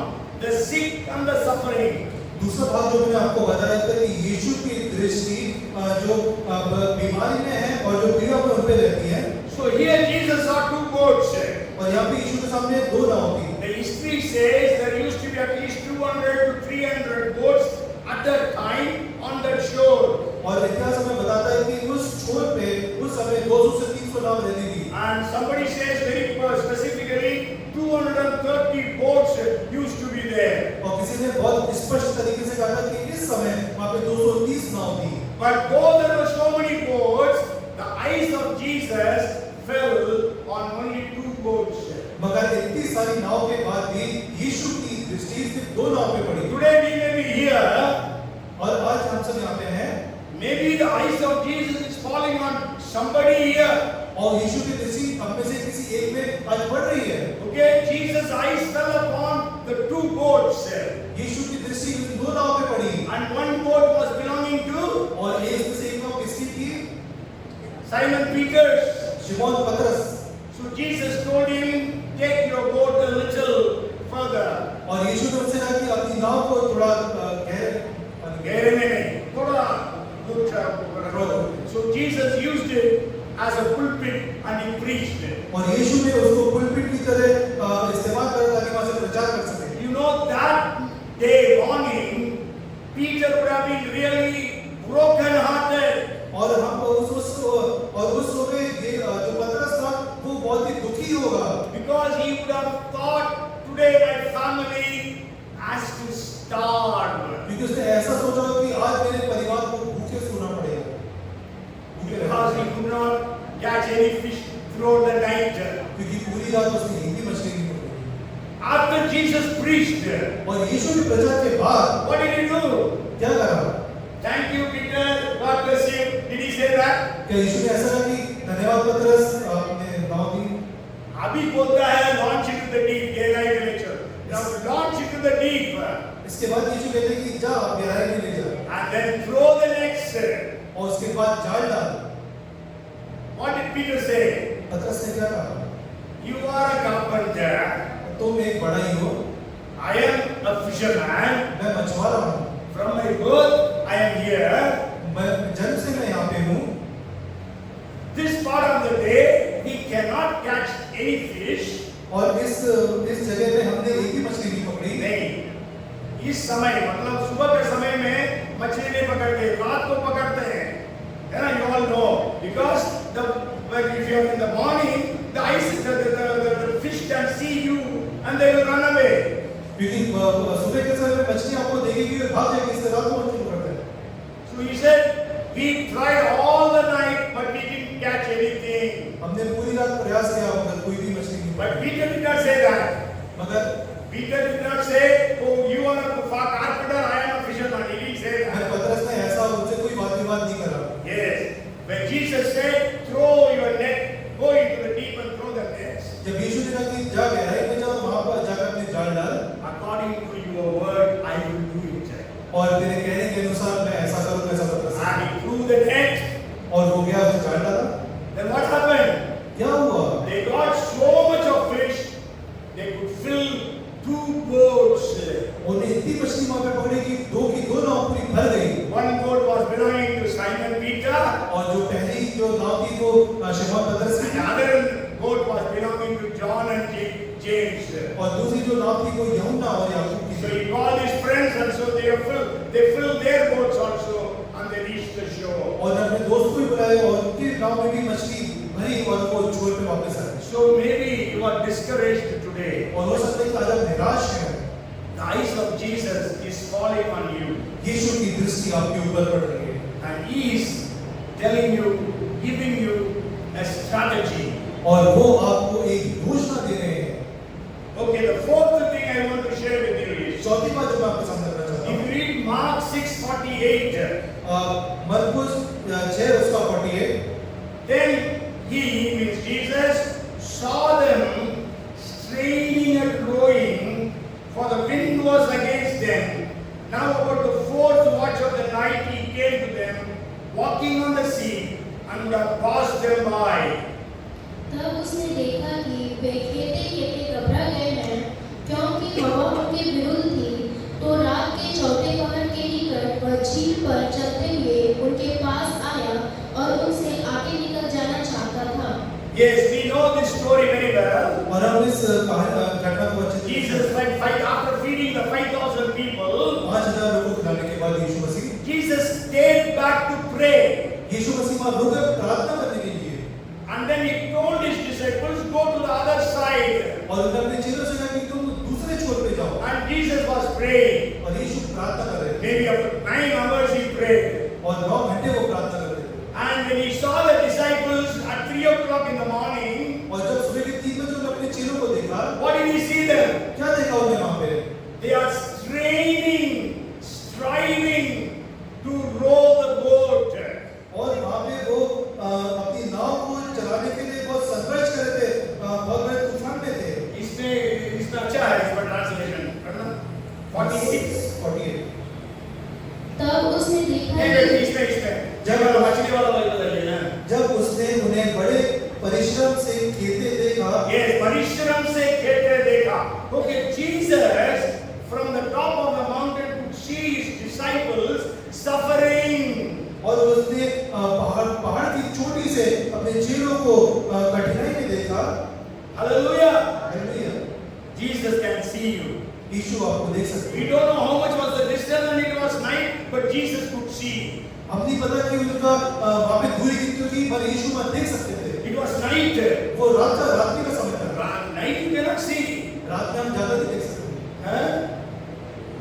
the sick and the suffering. दूसरा भाग जो मैंने आपको बताया था कि यीशु की दृष्टि जो बीमारी में है और जो पीड़ा में उन पे रहती है, So here Jesus saw 2 boats. और यहाँ पे यीशु के सामने 2 नाव थी। The history says there used to be at least 200 to 300 boats at that time on that shore. और इतिहास हमें बताता है कि उस छोर पे उस समय 200 से 300 नाव रहती थी। And somebody says very specifically 230 boats used to be there. और किसी ने बहुत स्पष्ट तरीके से कहा था कि इस समय वहाँ पे 230 नाव थी। But though there were so many boats, the eyes of Jesus fell on only 2 boats. मगर इतनी सारी नाव के बाद भी यीशु की दृष्टि सिर्फ 2 नाव पे पड़ी। Today we may be here, और आज हम सब यहाँ पे हैं, maybe the eyes of Jesus is falling on somebody here. और यीशु की दृष्टि हम में से किसी एक में आज पड़ रही है। Okay, Jesus' eyes fell upon the 2 boats. यीशु की दृष्टि 2 नाव पे पड़ी, And one boat was belonging to और एक में से एक नाव किसकी थी? Simon Peter's. शिमोन पतरस। So Jesus told him, take your boat a little further. और यीशु ने उनसे कहा कि अपनी नाव को थोड़ा गहरे में नहीं, थोड़ा दूर रखो. So Jesus used it as a pulpit and he preached it. और यीशु ने उसको पुलपिट की तरह इस्तेमाल करा ताकि वहां से प्रचार कर सके। You know that day morning, Peter would have been really broken hearted. और हम उस समय ये जो पतरस था वो बहुत ही दुखी होगा, Because he would have thought, today my family has to starve. क्योंकि उसने ऐसा सोचा कि आज मेरे परिवार को भूखे सोना पड़ेगा, भूखे Because he रहना, could not catch any fish throughout the night. क्योंकि पूरी रात उसने एक भी मछली नहीं पकड़ी। After Jesus preached, और यीशु के प्रचार के बाद what did he do? क्या करा? Thank you, Peter. God bless you. Did he say that? क्या यीशु ने ऐसा कहा कि धन्यवाद पतरस आपने नाव दी? अभी बोलता है launch into the deep. गहराई में ले चलो. Now launch into the deep. इसके बाद यीशु कहते हैं कि जा गहराई में ले जा, And then throw the nets. और उसके बाद जाल डाल। What did Peter say? पतरस ने क्या कहा? You are a carpenter. तुम एक बड़ा ही हो, I am a fisherman. मैं मछुआरा हूँ, From my birth, I am here. मैं जन्म से मैं यहाँ पे हूँ। This part of the day, we cannot catch any fish. और इस जगह पे हमने एक ही मछली नहीं पकड़ी। नहीं, इस समय मतलब सुबह के समय में मछली नहीं पकड़ते, रात को पकड़ते हैं, है ना? You all know because if you are in the morning, the fish can see you and they will run away. क्योंकि सुबह के समय में मछली आपको देखेगी और भाग जाएगी, इससे रात को मछली पकड़ते हैं। So he said, we tried all the night, but we didn't catch anything. हमने पूरी रात प्रयास किया मगर कोई भी मछली नहीं But Peter did not say that. मगर Peter did not say, "Oh, you are a carpenter, I am a fisherman." He didn't say that. पतरस ने ऐसा उनसे कोई बात विवाद नहीं करा। Yes. When Jesus said, "Throw your net, go into the deep and throw the nets," जब यीशु ने कहा कि जा गहराई में जाओ, वहां पर जाकर अपने जाल डाल, according to your word, I will do it. और तेरे कहने के अनुसार मैं ऐसा करूंगा, ऐसा पतरस ने And he threw the net. और हो गया, उसने जाल डाला। Then what happened? क्या हुआ? They got so much of fish, they could fill 2 boats. उन्हें इतनी मछली वहां पे पकड़ी कि दो नाव पूरी भर गई। One boat was belonging to Simon Peter, और जो पहली जो नाव थी वो शमौन पतरस की and थी, the other boat was belonging to John and James. और दूसरी जो नाव थी वो यूहन्ना और याकूब की So थी। he called his friends, and so they filled their boats also, and they reached the shore. और अपने दोस्त को भी बुलाया और उनकी नाव में भी मछली भरी और वो छोड़ पे वापस आए। So maybe you are discouraged today. और हो सकता है कि आज आप निराश हैं, The eyes of Jesus is falling on you, यीशु की दृष्टि आपके ऊपर पड़ रही है and he is telling you, giving you a strategy. और वो आपको एक योजना दे रहे हैं। Okay, the fourth thing I want to share with you is, चौथी बात जो मैं आपके सामने करना चाहता if हूँ, you read Mark 6:48, मरकुस 6 उसका 48, then he, means Jesus, saw them straining and rowing, for the wind was against them. Now about the 4th watch of the night he came to them, walking on the sea, and would have passed them by. तब उसने देखा कि वे खेते खेते घबरा गए हैं, क्योंकि हवा उनके विरुद्ध थी। तो रात के चौथे पहर के निकट वह झील पर चलते हुए उनके पास आया और उनसे आगे निकल जाना चाहता था। Yes, we know this story very well. और हम इस घटना को अच्छे से Jesus went after feeding the 5,000 people. 5,000 लोगों को खिलाने के बाद यीशु मसीह Stayed back to pray. यीशु मसीह वहां रुक गए प्रार्थना करने के लिए। And then he told his disciples, go to the other side. और उन्होंने अपने चेलों से कहा कि तुम दूसरे छोर पे जाओ। And Jesus was praying. और यीशु प्रार्थना कर रहे थे। Maybe after 9 hours he prayed. और 9 घंटे वो प्रार्थना कर रहे थे। And when he saw the disciples at 3 o'clock in the morning, और जब सुबह के 3 बजे उन्होंने अपने चेलों को देखा, what did he see them? क्या देखा उन्हें वहां पे? They are striving to row the boat. और वहां पे वो अपनी नाव को चलाने के लिए बहुत संघर्ष कर रहे थे, बहुत बड़े तूफान में थे। इसमें अच्छा है इसका ट्रांसलेशन करना 48 तब उसने देखा नहीं इसमें जब मछली वाला भाई बताइए ना जब उसने उन्हें बड़े परिश्रम से खेते देखा, ये परिश्रम से खेते देखा। Okay, Jesus from the top of the mountain could see his disciples suffering. और उसने पहाड़ की चोटी से अपने चेलों को कठिनाई में देखा। Hallelujah. Hallelujah. Jesus can see you. यीशु आपको देख सकते We हैं। don't know how much was the distance when it was night, but Jesus could see. हम नहीं पता कि उनका वहाँ पे दूरी कितनी थी, पर यीशु वहाँ देख सकते थे। It was night. वो रात्रि का समय था। Night you cannot see. रात में हम ज्यादा नहीं देख सकते। Huh?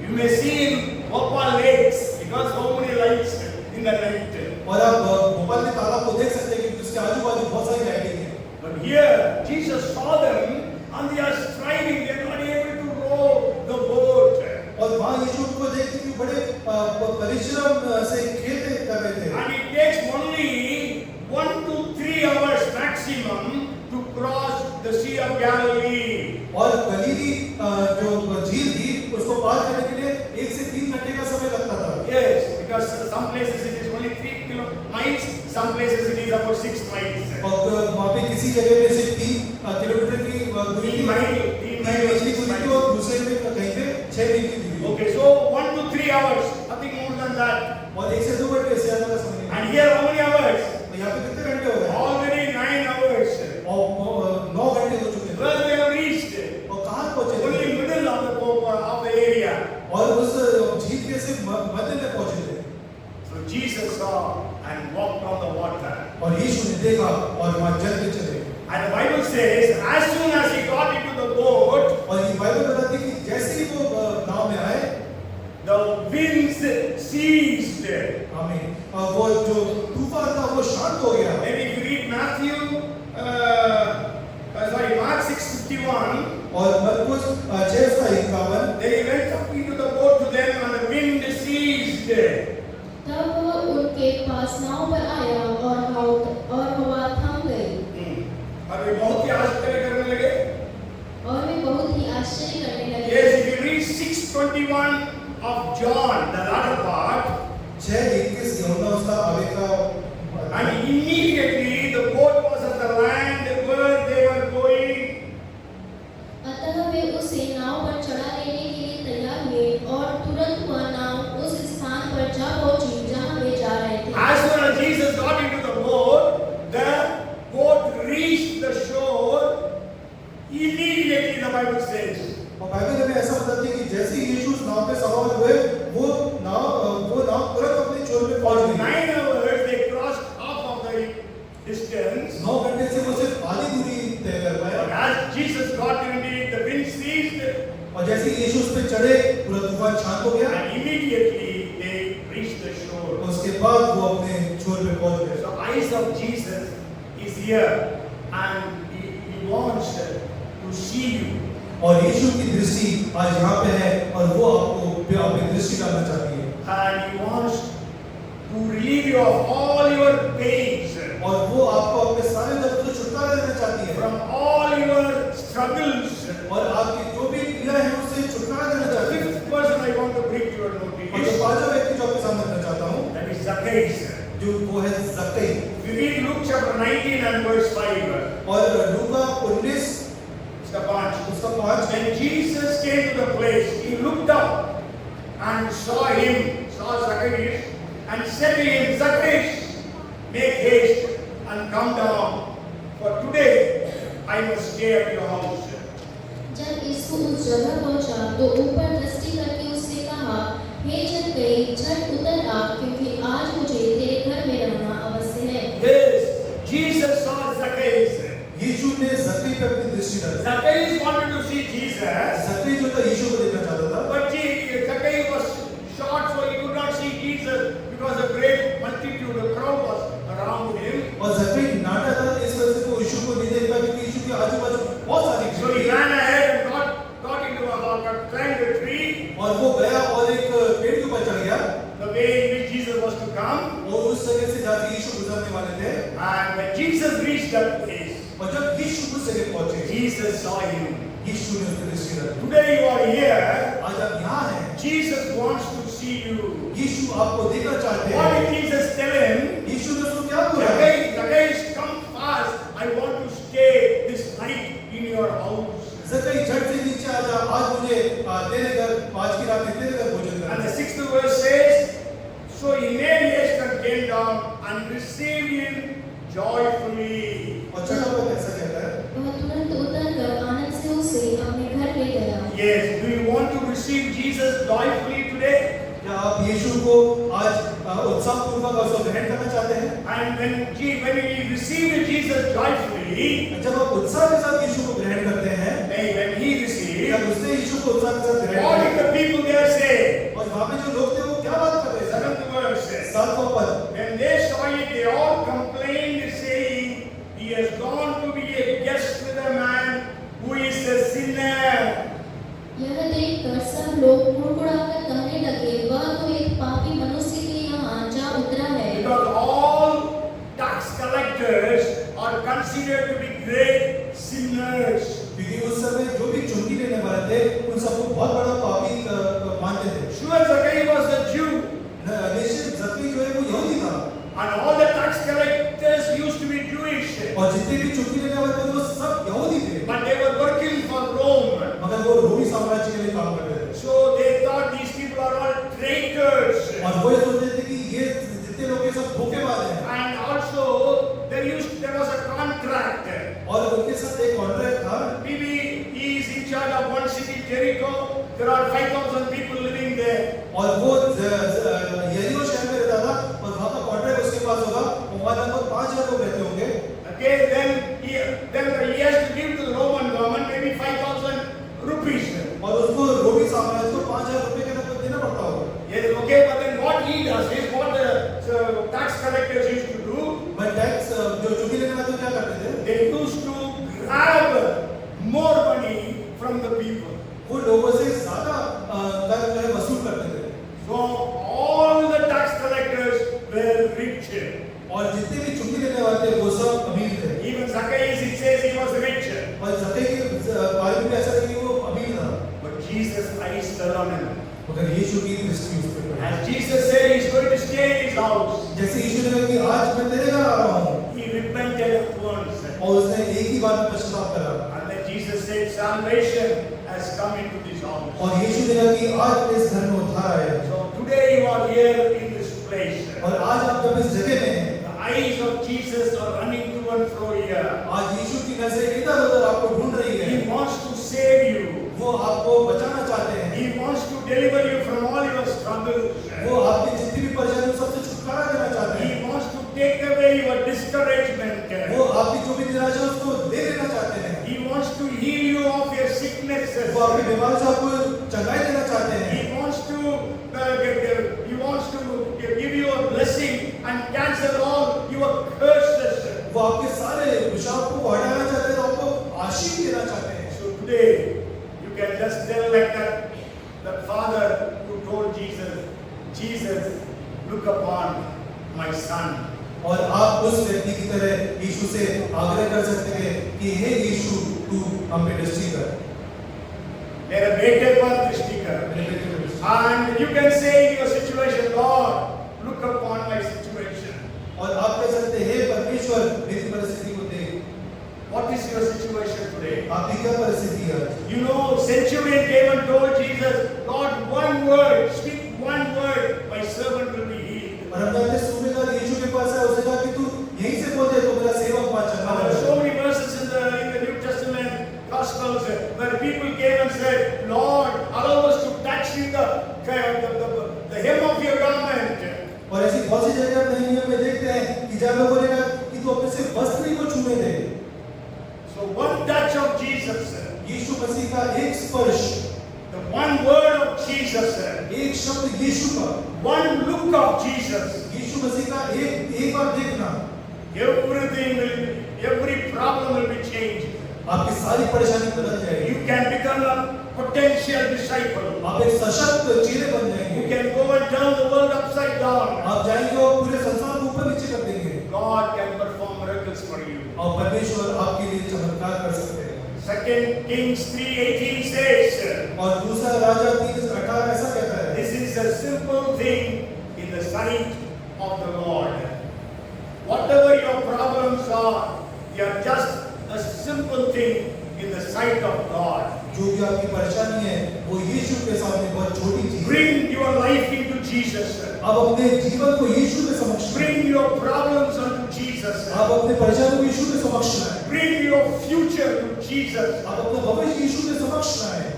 You may see in Bhopal lakes because how many lights in the night. और आप भोपाल के तालाब को देख सकते हैं क्योंकि उसके आजू बाजू बहुत सारी लाइटिंग है। But here Jesus saw them and they are striving. They are not able to row the boat. और वहाँ यीशु को देखते कि बड़े परिश्रम से खेलते कर रहे थे। And it takes only 1 to 3 hours maximum to cross the Sea of Galilee. और गलीली जो झील थी उसको पार करने के लिए 1 से 3 घंटे का समय लगता था। Yes, because some places it is only 3 miles, some places it is about 6 miles. और वहाँ पे किसी जगह में से 3 किलोमीटर की दूरी थी, 3 miles की दूरी थी और दूसरे में कहीं पे 6 मील की दूरी। Okay, so 1 to 3 hours, nothing more than that. और 1 से 2 घंटे से ज्यादा का समय। And here how many hours? तो यहाँ पे कितने घंटे हो गए? Already 9 hours. और 9 घंटे हो चुके थे। Where they have reached? और कहाँ पहुँचे थे? Only middle of the area. और उस झील के सिर्फ मध्य में पहुँचे थे। So Jesus saw and walked on the water. और यीशु ने देखा और वहाँ जल पे चले। And the Bible says, as soon as he got into the boat, और वे बहुत ही आश्चर्य करने लगे। और वे बहुत ही आश्चर्य करने लगे। Yes, if you read 6:21 of John, the latter part, 6:21 यूहन्ना उसका आगे का and immediately the boat was at the land where they were going. अतः वे उसे नाव पर चढ़ा लेने के लिए तैयार हुए और तुरंत वह नाव उस स्थान पर जा पहुंची जहां वे जा रहे थे। As soon as Jesus got into the boat reached the shore. Immediately, the Bible says. और बाइबल में ऐसा बताती है कि जैसे ही यीशु उस नाव पे सवार हुए वो नाव तुरंत अपने छोर पे For पहुंच गई। 9 hours they crossed half of the distance. 9 घंटे से वो सिर्फ आधी दूरी तय कर पाए। But as Jesus got into it, the wind ceased, और जैसे ही यीशु उस पे चढ़े पूरा तूफान शांत हो गया। and immediately they reached the shore. उसके बाद वो अपने छोर पे पहुंच गए। The eyes of Jesus is here, and he wants to see you. और यीशु की दृष्टि आज यहाँ पे है और वो आपको अपनी दृष्टि डालना चाहती है। And he wants to relieve you of all your pains, और वो आपको अपने सारे दर्द से छुटकारा देना चाहती है। from all your struggles. और आपकी जो भी पीड़ा है उससे छुटकारा देना The चाहती है। fifth person I want to bring to your और जो notice, पांचवा व्यक्ति जो आपके सामने रखना चाहता हूँ that is Zacchaeus. जो वो है ज़क्कई। We read Luke chapter 19 and verse 5. और लूका 19 उसका 5. उसका 5 When Jesus came to the place, he looked up and saw Zacchaeus, and said to him, Zacchaeus, make haste and come down, for today I must stay at your house. जब यीशु उस जगह पहुंचा तो ऊपर दृष्टि करके उससे कहा, हे ज़क्कई, झट उतर आ, क्योंकि आज मुझे तेरे घर में रहना अवश्य है। Yes, Jesus saw Zacchaeus. यीशु ने ज़क्कई पे अपनी दृष्टि डाली। Zacchaeus wanted to see Jesus, ज़क्कई जो था यीशु को देखना चाहता था। but Zacchaeus was short, so he could not see Jesus because a great multitude, a crowd was around him. और ज़क्कई नाटा था इस वजह से वो यीशु को नहीं देख पाया क्योंकि यीशु के आजू-बाजू बहुत सारी So भीड़ he थी। ran ahead and got into a hall, climbed a tree. और वो गया और एक पेड़ के ऊपर चढ़ गया। The way in which Jesus was to come. और उस जगह से जाके यीशु गुजरने वाले थे। And when Jesus reached that place, और जब यीशु उस जगह पहुंचे, Jesus saw him. यीशु ने उसकी दृष्टि डाली। Today you are here. आज आप यहाँ हैं। Jesus wants to see you. यीशु आपको देखना चाहते What हैं। did Jesus tell him? यीशु ने उसको क्या बोला? Zacchaeus, come fast. I want to stay this night in your house. ज़क्कई झट से नीचे आ जा, आज मुझे तेरे घर आज की रात तेरे घर भोजन करना And the है। 6th verse says, so he made haste and came down and received him joyfully. और छठा पद ऐसा कहता है। वह तुरंत उतरकर आनंद से उसे अपने घर ले गया। Yes, do you want to receive Jesus joyfully today? क्या आप यीशु को आज उत्साहपूर्वक उसको ग्रहण करना चाहते हैं? And when you receive Jesus joyfully, जब आप उत्साह के साथ यीशु को ग्रहण करते हैं, when he received, जब उसने यीशु को उत्साह के साथ ग्रहण what did किया, the people there say? और वहाँ पे जो लोग थे वो क्या बात कर रहे थे? 7th verse says, 7वां पद। when they saw it, they all complained, saying, he has gone to be a guest with a man who is a sinner. यह देखकर सब लोग मुड़मुड़ाकर कहने लगे, वह तो एक पापी मनुष्य के यहाँ जा उतरा है। Because all tax collectors are considered to be great sinners. क्योंकि उस समय जो भी चुंगी लेने वाले थे, उन सबको बहुत बड़ा पापी मानते थे। Sure, Zacchaeus was a Jew, निश्चित ज़क्कई जो है वो यहूदी था। and all the tax collectors used to be Jewish, और जितने भी चुंगी लेने वाले थे वो सब यहूदी थे। but they were working for Rome. मगर वो रोमी साम्राज्य के लिए काम करते थे। So they thought these people are all traitors. और वो ये सोचते थे कि ये जितने लोग ये सब धोखेबाज हैं। And also there was a contract. और उनके साथ एक कॉन्ट्रैक्ट था। Maybe he is in charge of one city, Jericho. There are 5,000 people living there. और वो यरीहो शहर में रहता था और वहाँ का कॉन्ट्रैक्ट उसके पास होगा। वहाँ लगभग 5,000 लोग रहते होंगे। Okay, then he has to give to the Roman government maybe 5,000 rupees. और उसको रोमी साम्राज्य को 5,000 रुपए के लगभग देना पड़ता होगा। Yes, okay, but then what he does is what the tax collectors used to do. But tax जो चुंगी लेने वाले क्या करते थे? They used to grab more money from the people. वो लोगों से ज़्यादा कर जो है वसूल करते थे। So all the tax collectors were rich. और जितने भी चुंगी लेने वाले थे वो सब अमीर थे। Even Zacchaeus, it says he was मगर यीशु की दृष्टि उस पर पड़ी। As Jesus said, He's going to stay in His house. जैसे यीशु ने कहा कि आज मैं तेरे घर आ रहा हूँ, He repented at once. और उसने एक ही बार में पश्चाताप करा। And then Jesus said, salvation has come into this house. और यीशु ने कहा कि आज इस घर में उद्धार आया है। So today you are here in this place. और आज आप जब इस जगह में हैं, The eyes of Jesus are running to and fro here. आज यीशु की नजरें इधर-उधर आपको ढूंढ रही है। He wants to save you. वो आपको बचाना चाहते हैं। He wants to deliver you from all your struggles. वो आपकी जितनी भी परेशानियों सबसे छुटकारा देना चाहते हैं। He wants to take away your discouragement. वो आपकी जो भी निराशा है उसको दे देना चाहते हैं। He wants to heal you of your sicknesses. वो आपकी बीमारी से आपको चंगाई देना चाहते हैं। He wants to give you a blessing and cancel all your curses. वो आपके सारे विषाद को हटाना चाहते हैं, आपको आशीष देना चाहते हैं। So today you can just tell like that, the father who told Jesus, Jesus, look upon my son. और आप उस व्यक्ति की तरह यीशु से आग्रह कर सकते हैं कि हे यीशु तू हम पे दृष्टि कर। मेरे बेटे पर दृष्टि कर। मेरे बेटे पे दृष्टि कर। And you can say in your situation, Lord, look upon my situation. और आप कह सकते हैं हे परमेश्वर मेरी परिस्थिति को देख। What is your situation today? आपकी क्या परिस्थिति है? You know, centurion came and told Jesus, Lord, one word, speak one word, my servant will be healed. और हम जानते हैं सूबेदार यीशु के पास है, उसने कहा कि तू यहीं से बोल दे तो मेरा सेवक वहाँ चला There are जाएगा। so many verses in the New Testament Gospels where people came and said, Lord, allow us to touch you the hem of your garment. और ऐसी बहुत सी जगह हम नई नियम में देखते हैं कि जब लोगों ने कहा कि तू अपने से वस्त्र ही को छूने दे। So one touch of Jesus, यीशु मसीह का एक स्पर्श, the one word of Jesus, एक शब्द यीशु का, one look of Jesus, यीशु मसीह का एक बार देखना, every problem will be changed. आपकी सारी परेशानी बदल जाएगी। You can become a potential disciple. आप एक सशक्त चेले बन You जाएंगे। can go and turn the world upside down. आप जाएंगे और पूरे संसार को ऊपर नीचे कर देंगे। God can perform miracles for you. और परमेश्वर आपके लिए चमत्कार कर सकते हैं। 2 Kings 3:18 says, और दूसरा राजा 3:18 ऐसा कहता है, this is a simple thing in the sight of the Lord. Whatever your problems are, they are just a simple thing in the sight of God. जो भी आपकी परेशानी है वो यीशु के सामने बहुत छोटी चीज है। Bring your life into Jesus. आप अपने जीवन को यीशु के समक्ष लाएं। Bring your problems unto Jesus. आप अपने परेशानी को यीशु के समक्ष लाएं। Bring your future to Jesus. आप अपना भविष्य यीशु के समक्ष लाएं।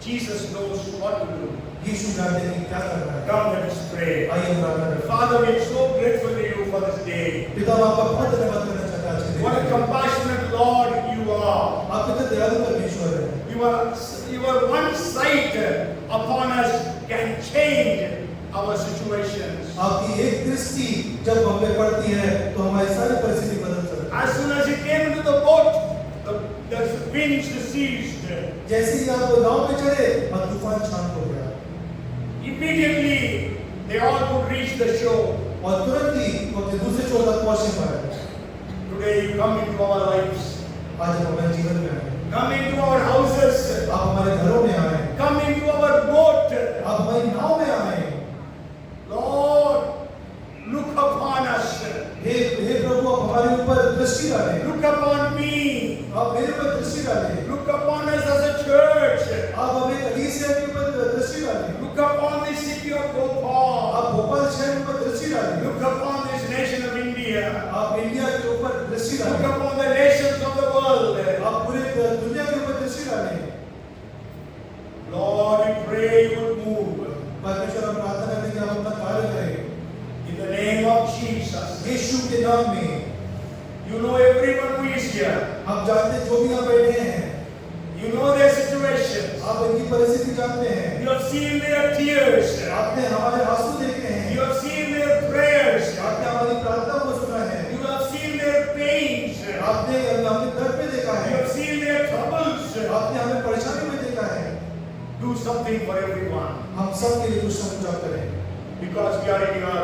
Jesus knows what to do. यीशु जानते हैं कि क्या करना है। Come, let us pray. आइए हम प्रार्थना करें। Father, we are so grateful to you for this day. पिता हम आपका बहुत धन्यवाद करना चाहते हैं आज के दिन। What a compassionate Lord you are. आप कितने दयालु परमेश्वर हैं। Your one sight upon us can change our situations. आपकी एक दृष्टि जब हम पे पड़ती है तो हमारी सारी परिस्थिति बदल सकती है। As soon as he came into the boat, the winds ceased. जैसे ही आप नाव पे चढ़े और तूफान शांत हो गया। Immediately, they all could reach the shore. और तुरंत ही वो अपने दूसरे छोर तक पहुंचने पाए। Today, you come into our lives. आज हम हमारे जीवन में आए। Come into our houses. आप हमारे घरों में आए। Come into our boat. आप हमारी नाव में आए। Lord, look upon us. हे प्रभु आप हमारे ऊपर दृष्टि डालें। Look upon me. आप मेरे ऊपर दृष्टि डालें। Look upon us as a church. आप हमें कलीसिया के ऊपर दृष्टि डालें। Look upon the city of Bhopal. आप भोपाल शहर के ऊपर दृष्टि डालें। Look upon this nation of India. आप इंडिया के ऊपर दृष्टि Look डालें। upon the nations of the world. आप पूरे दुनिया के ऊपर दृष्टि डालें। Lord, we pray you would move. परमेश्वर हम प्रार्थना करते हैं कि आप अपना कार्य करें। In the name of Jesus. यीशु के नाम में। You know everyone who is here. आप जानते हैं जो भी यहाँ बैठे हैं। You know their situations. आप इनकी परिस्थिति जानते हैं। You have seen their tears. आपने हमारे आंसू देखे हैं। You have seen their prayers. आपने हमारी प्रार्थना को सुना है। You have seen their pains. आपने हमें दर्द में देखा You है। have seen their troubles. आपने हमें परेशानी में देखा है। Do something for everyone. हम सब के लिए कुछ ना कुछ करें, Because we are in your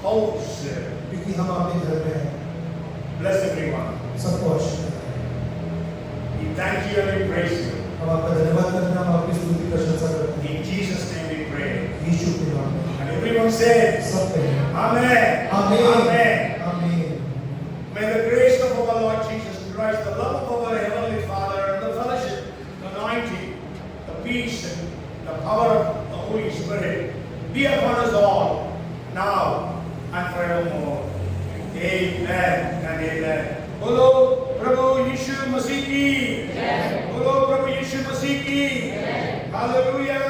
house. क्योंकि हम अपने घर में हैं। Bless everyone. सबको आशीष दें। We thank you and we praise you. हम हम आपका धन्यवाद करते हैं, हम आपकी स्तुति प्रशंसा करते हैं। In Jesus' name we pray. यीशु के नाम में And everyone said, सब कहें Amen. आमीन Amen. आमीन। May the grace of our Lord Jesus Christ, the love of our Heavenly Father, and the fellowship, the anointing, the peace, and the power of the Holy Spirit be upon us all, now and forevermore. Amen and amen. बोलो प्रभु यीशु मसीह की, बोलो प्रभु यीशु मसीह की, hallelujah.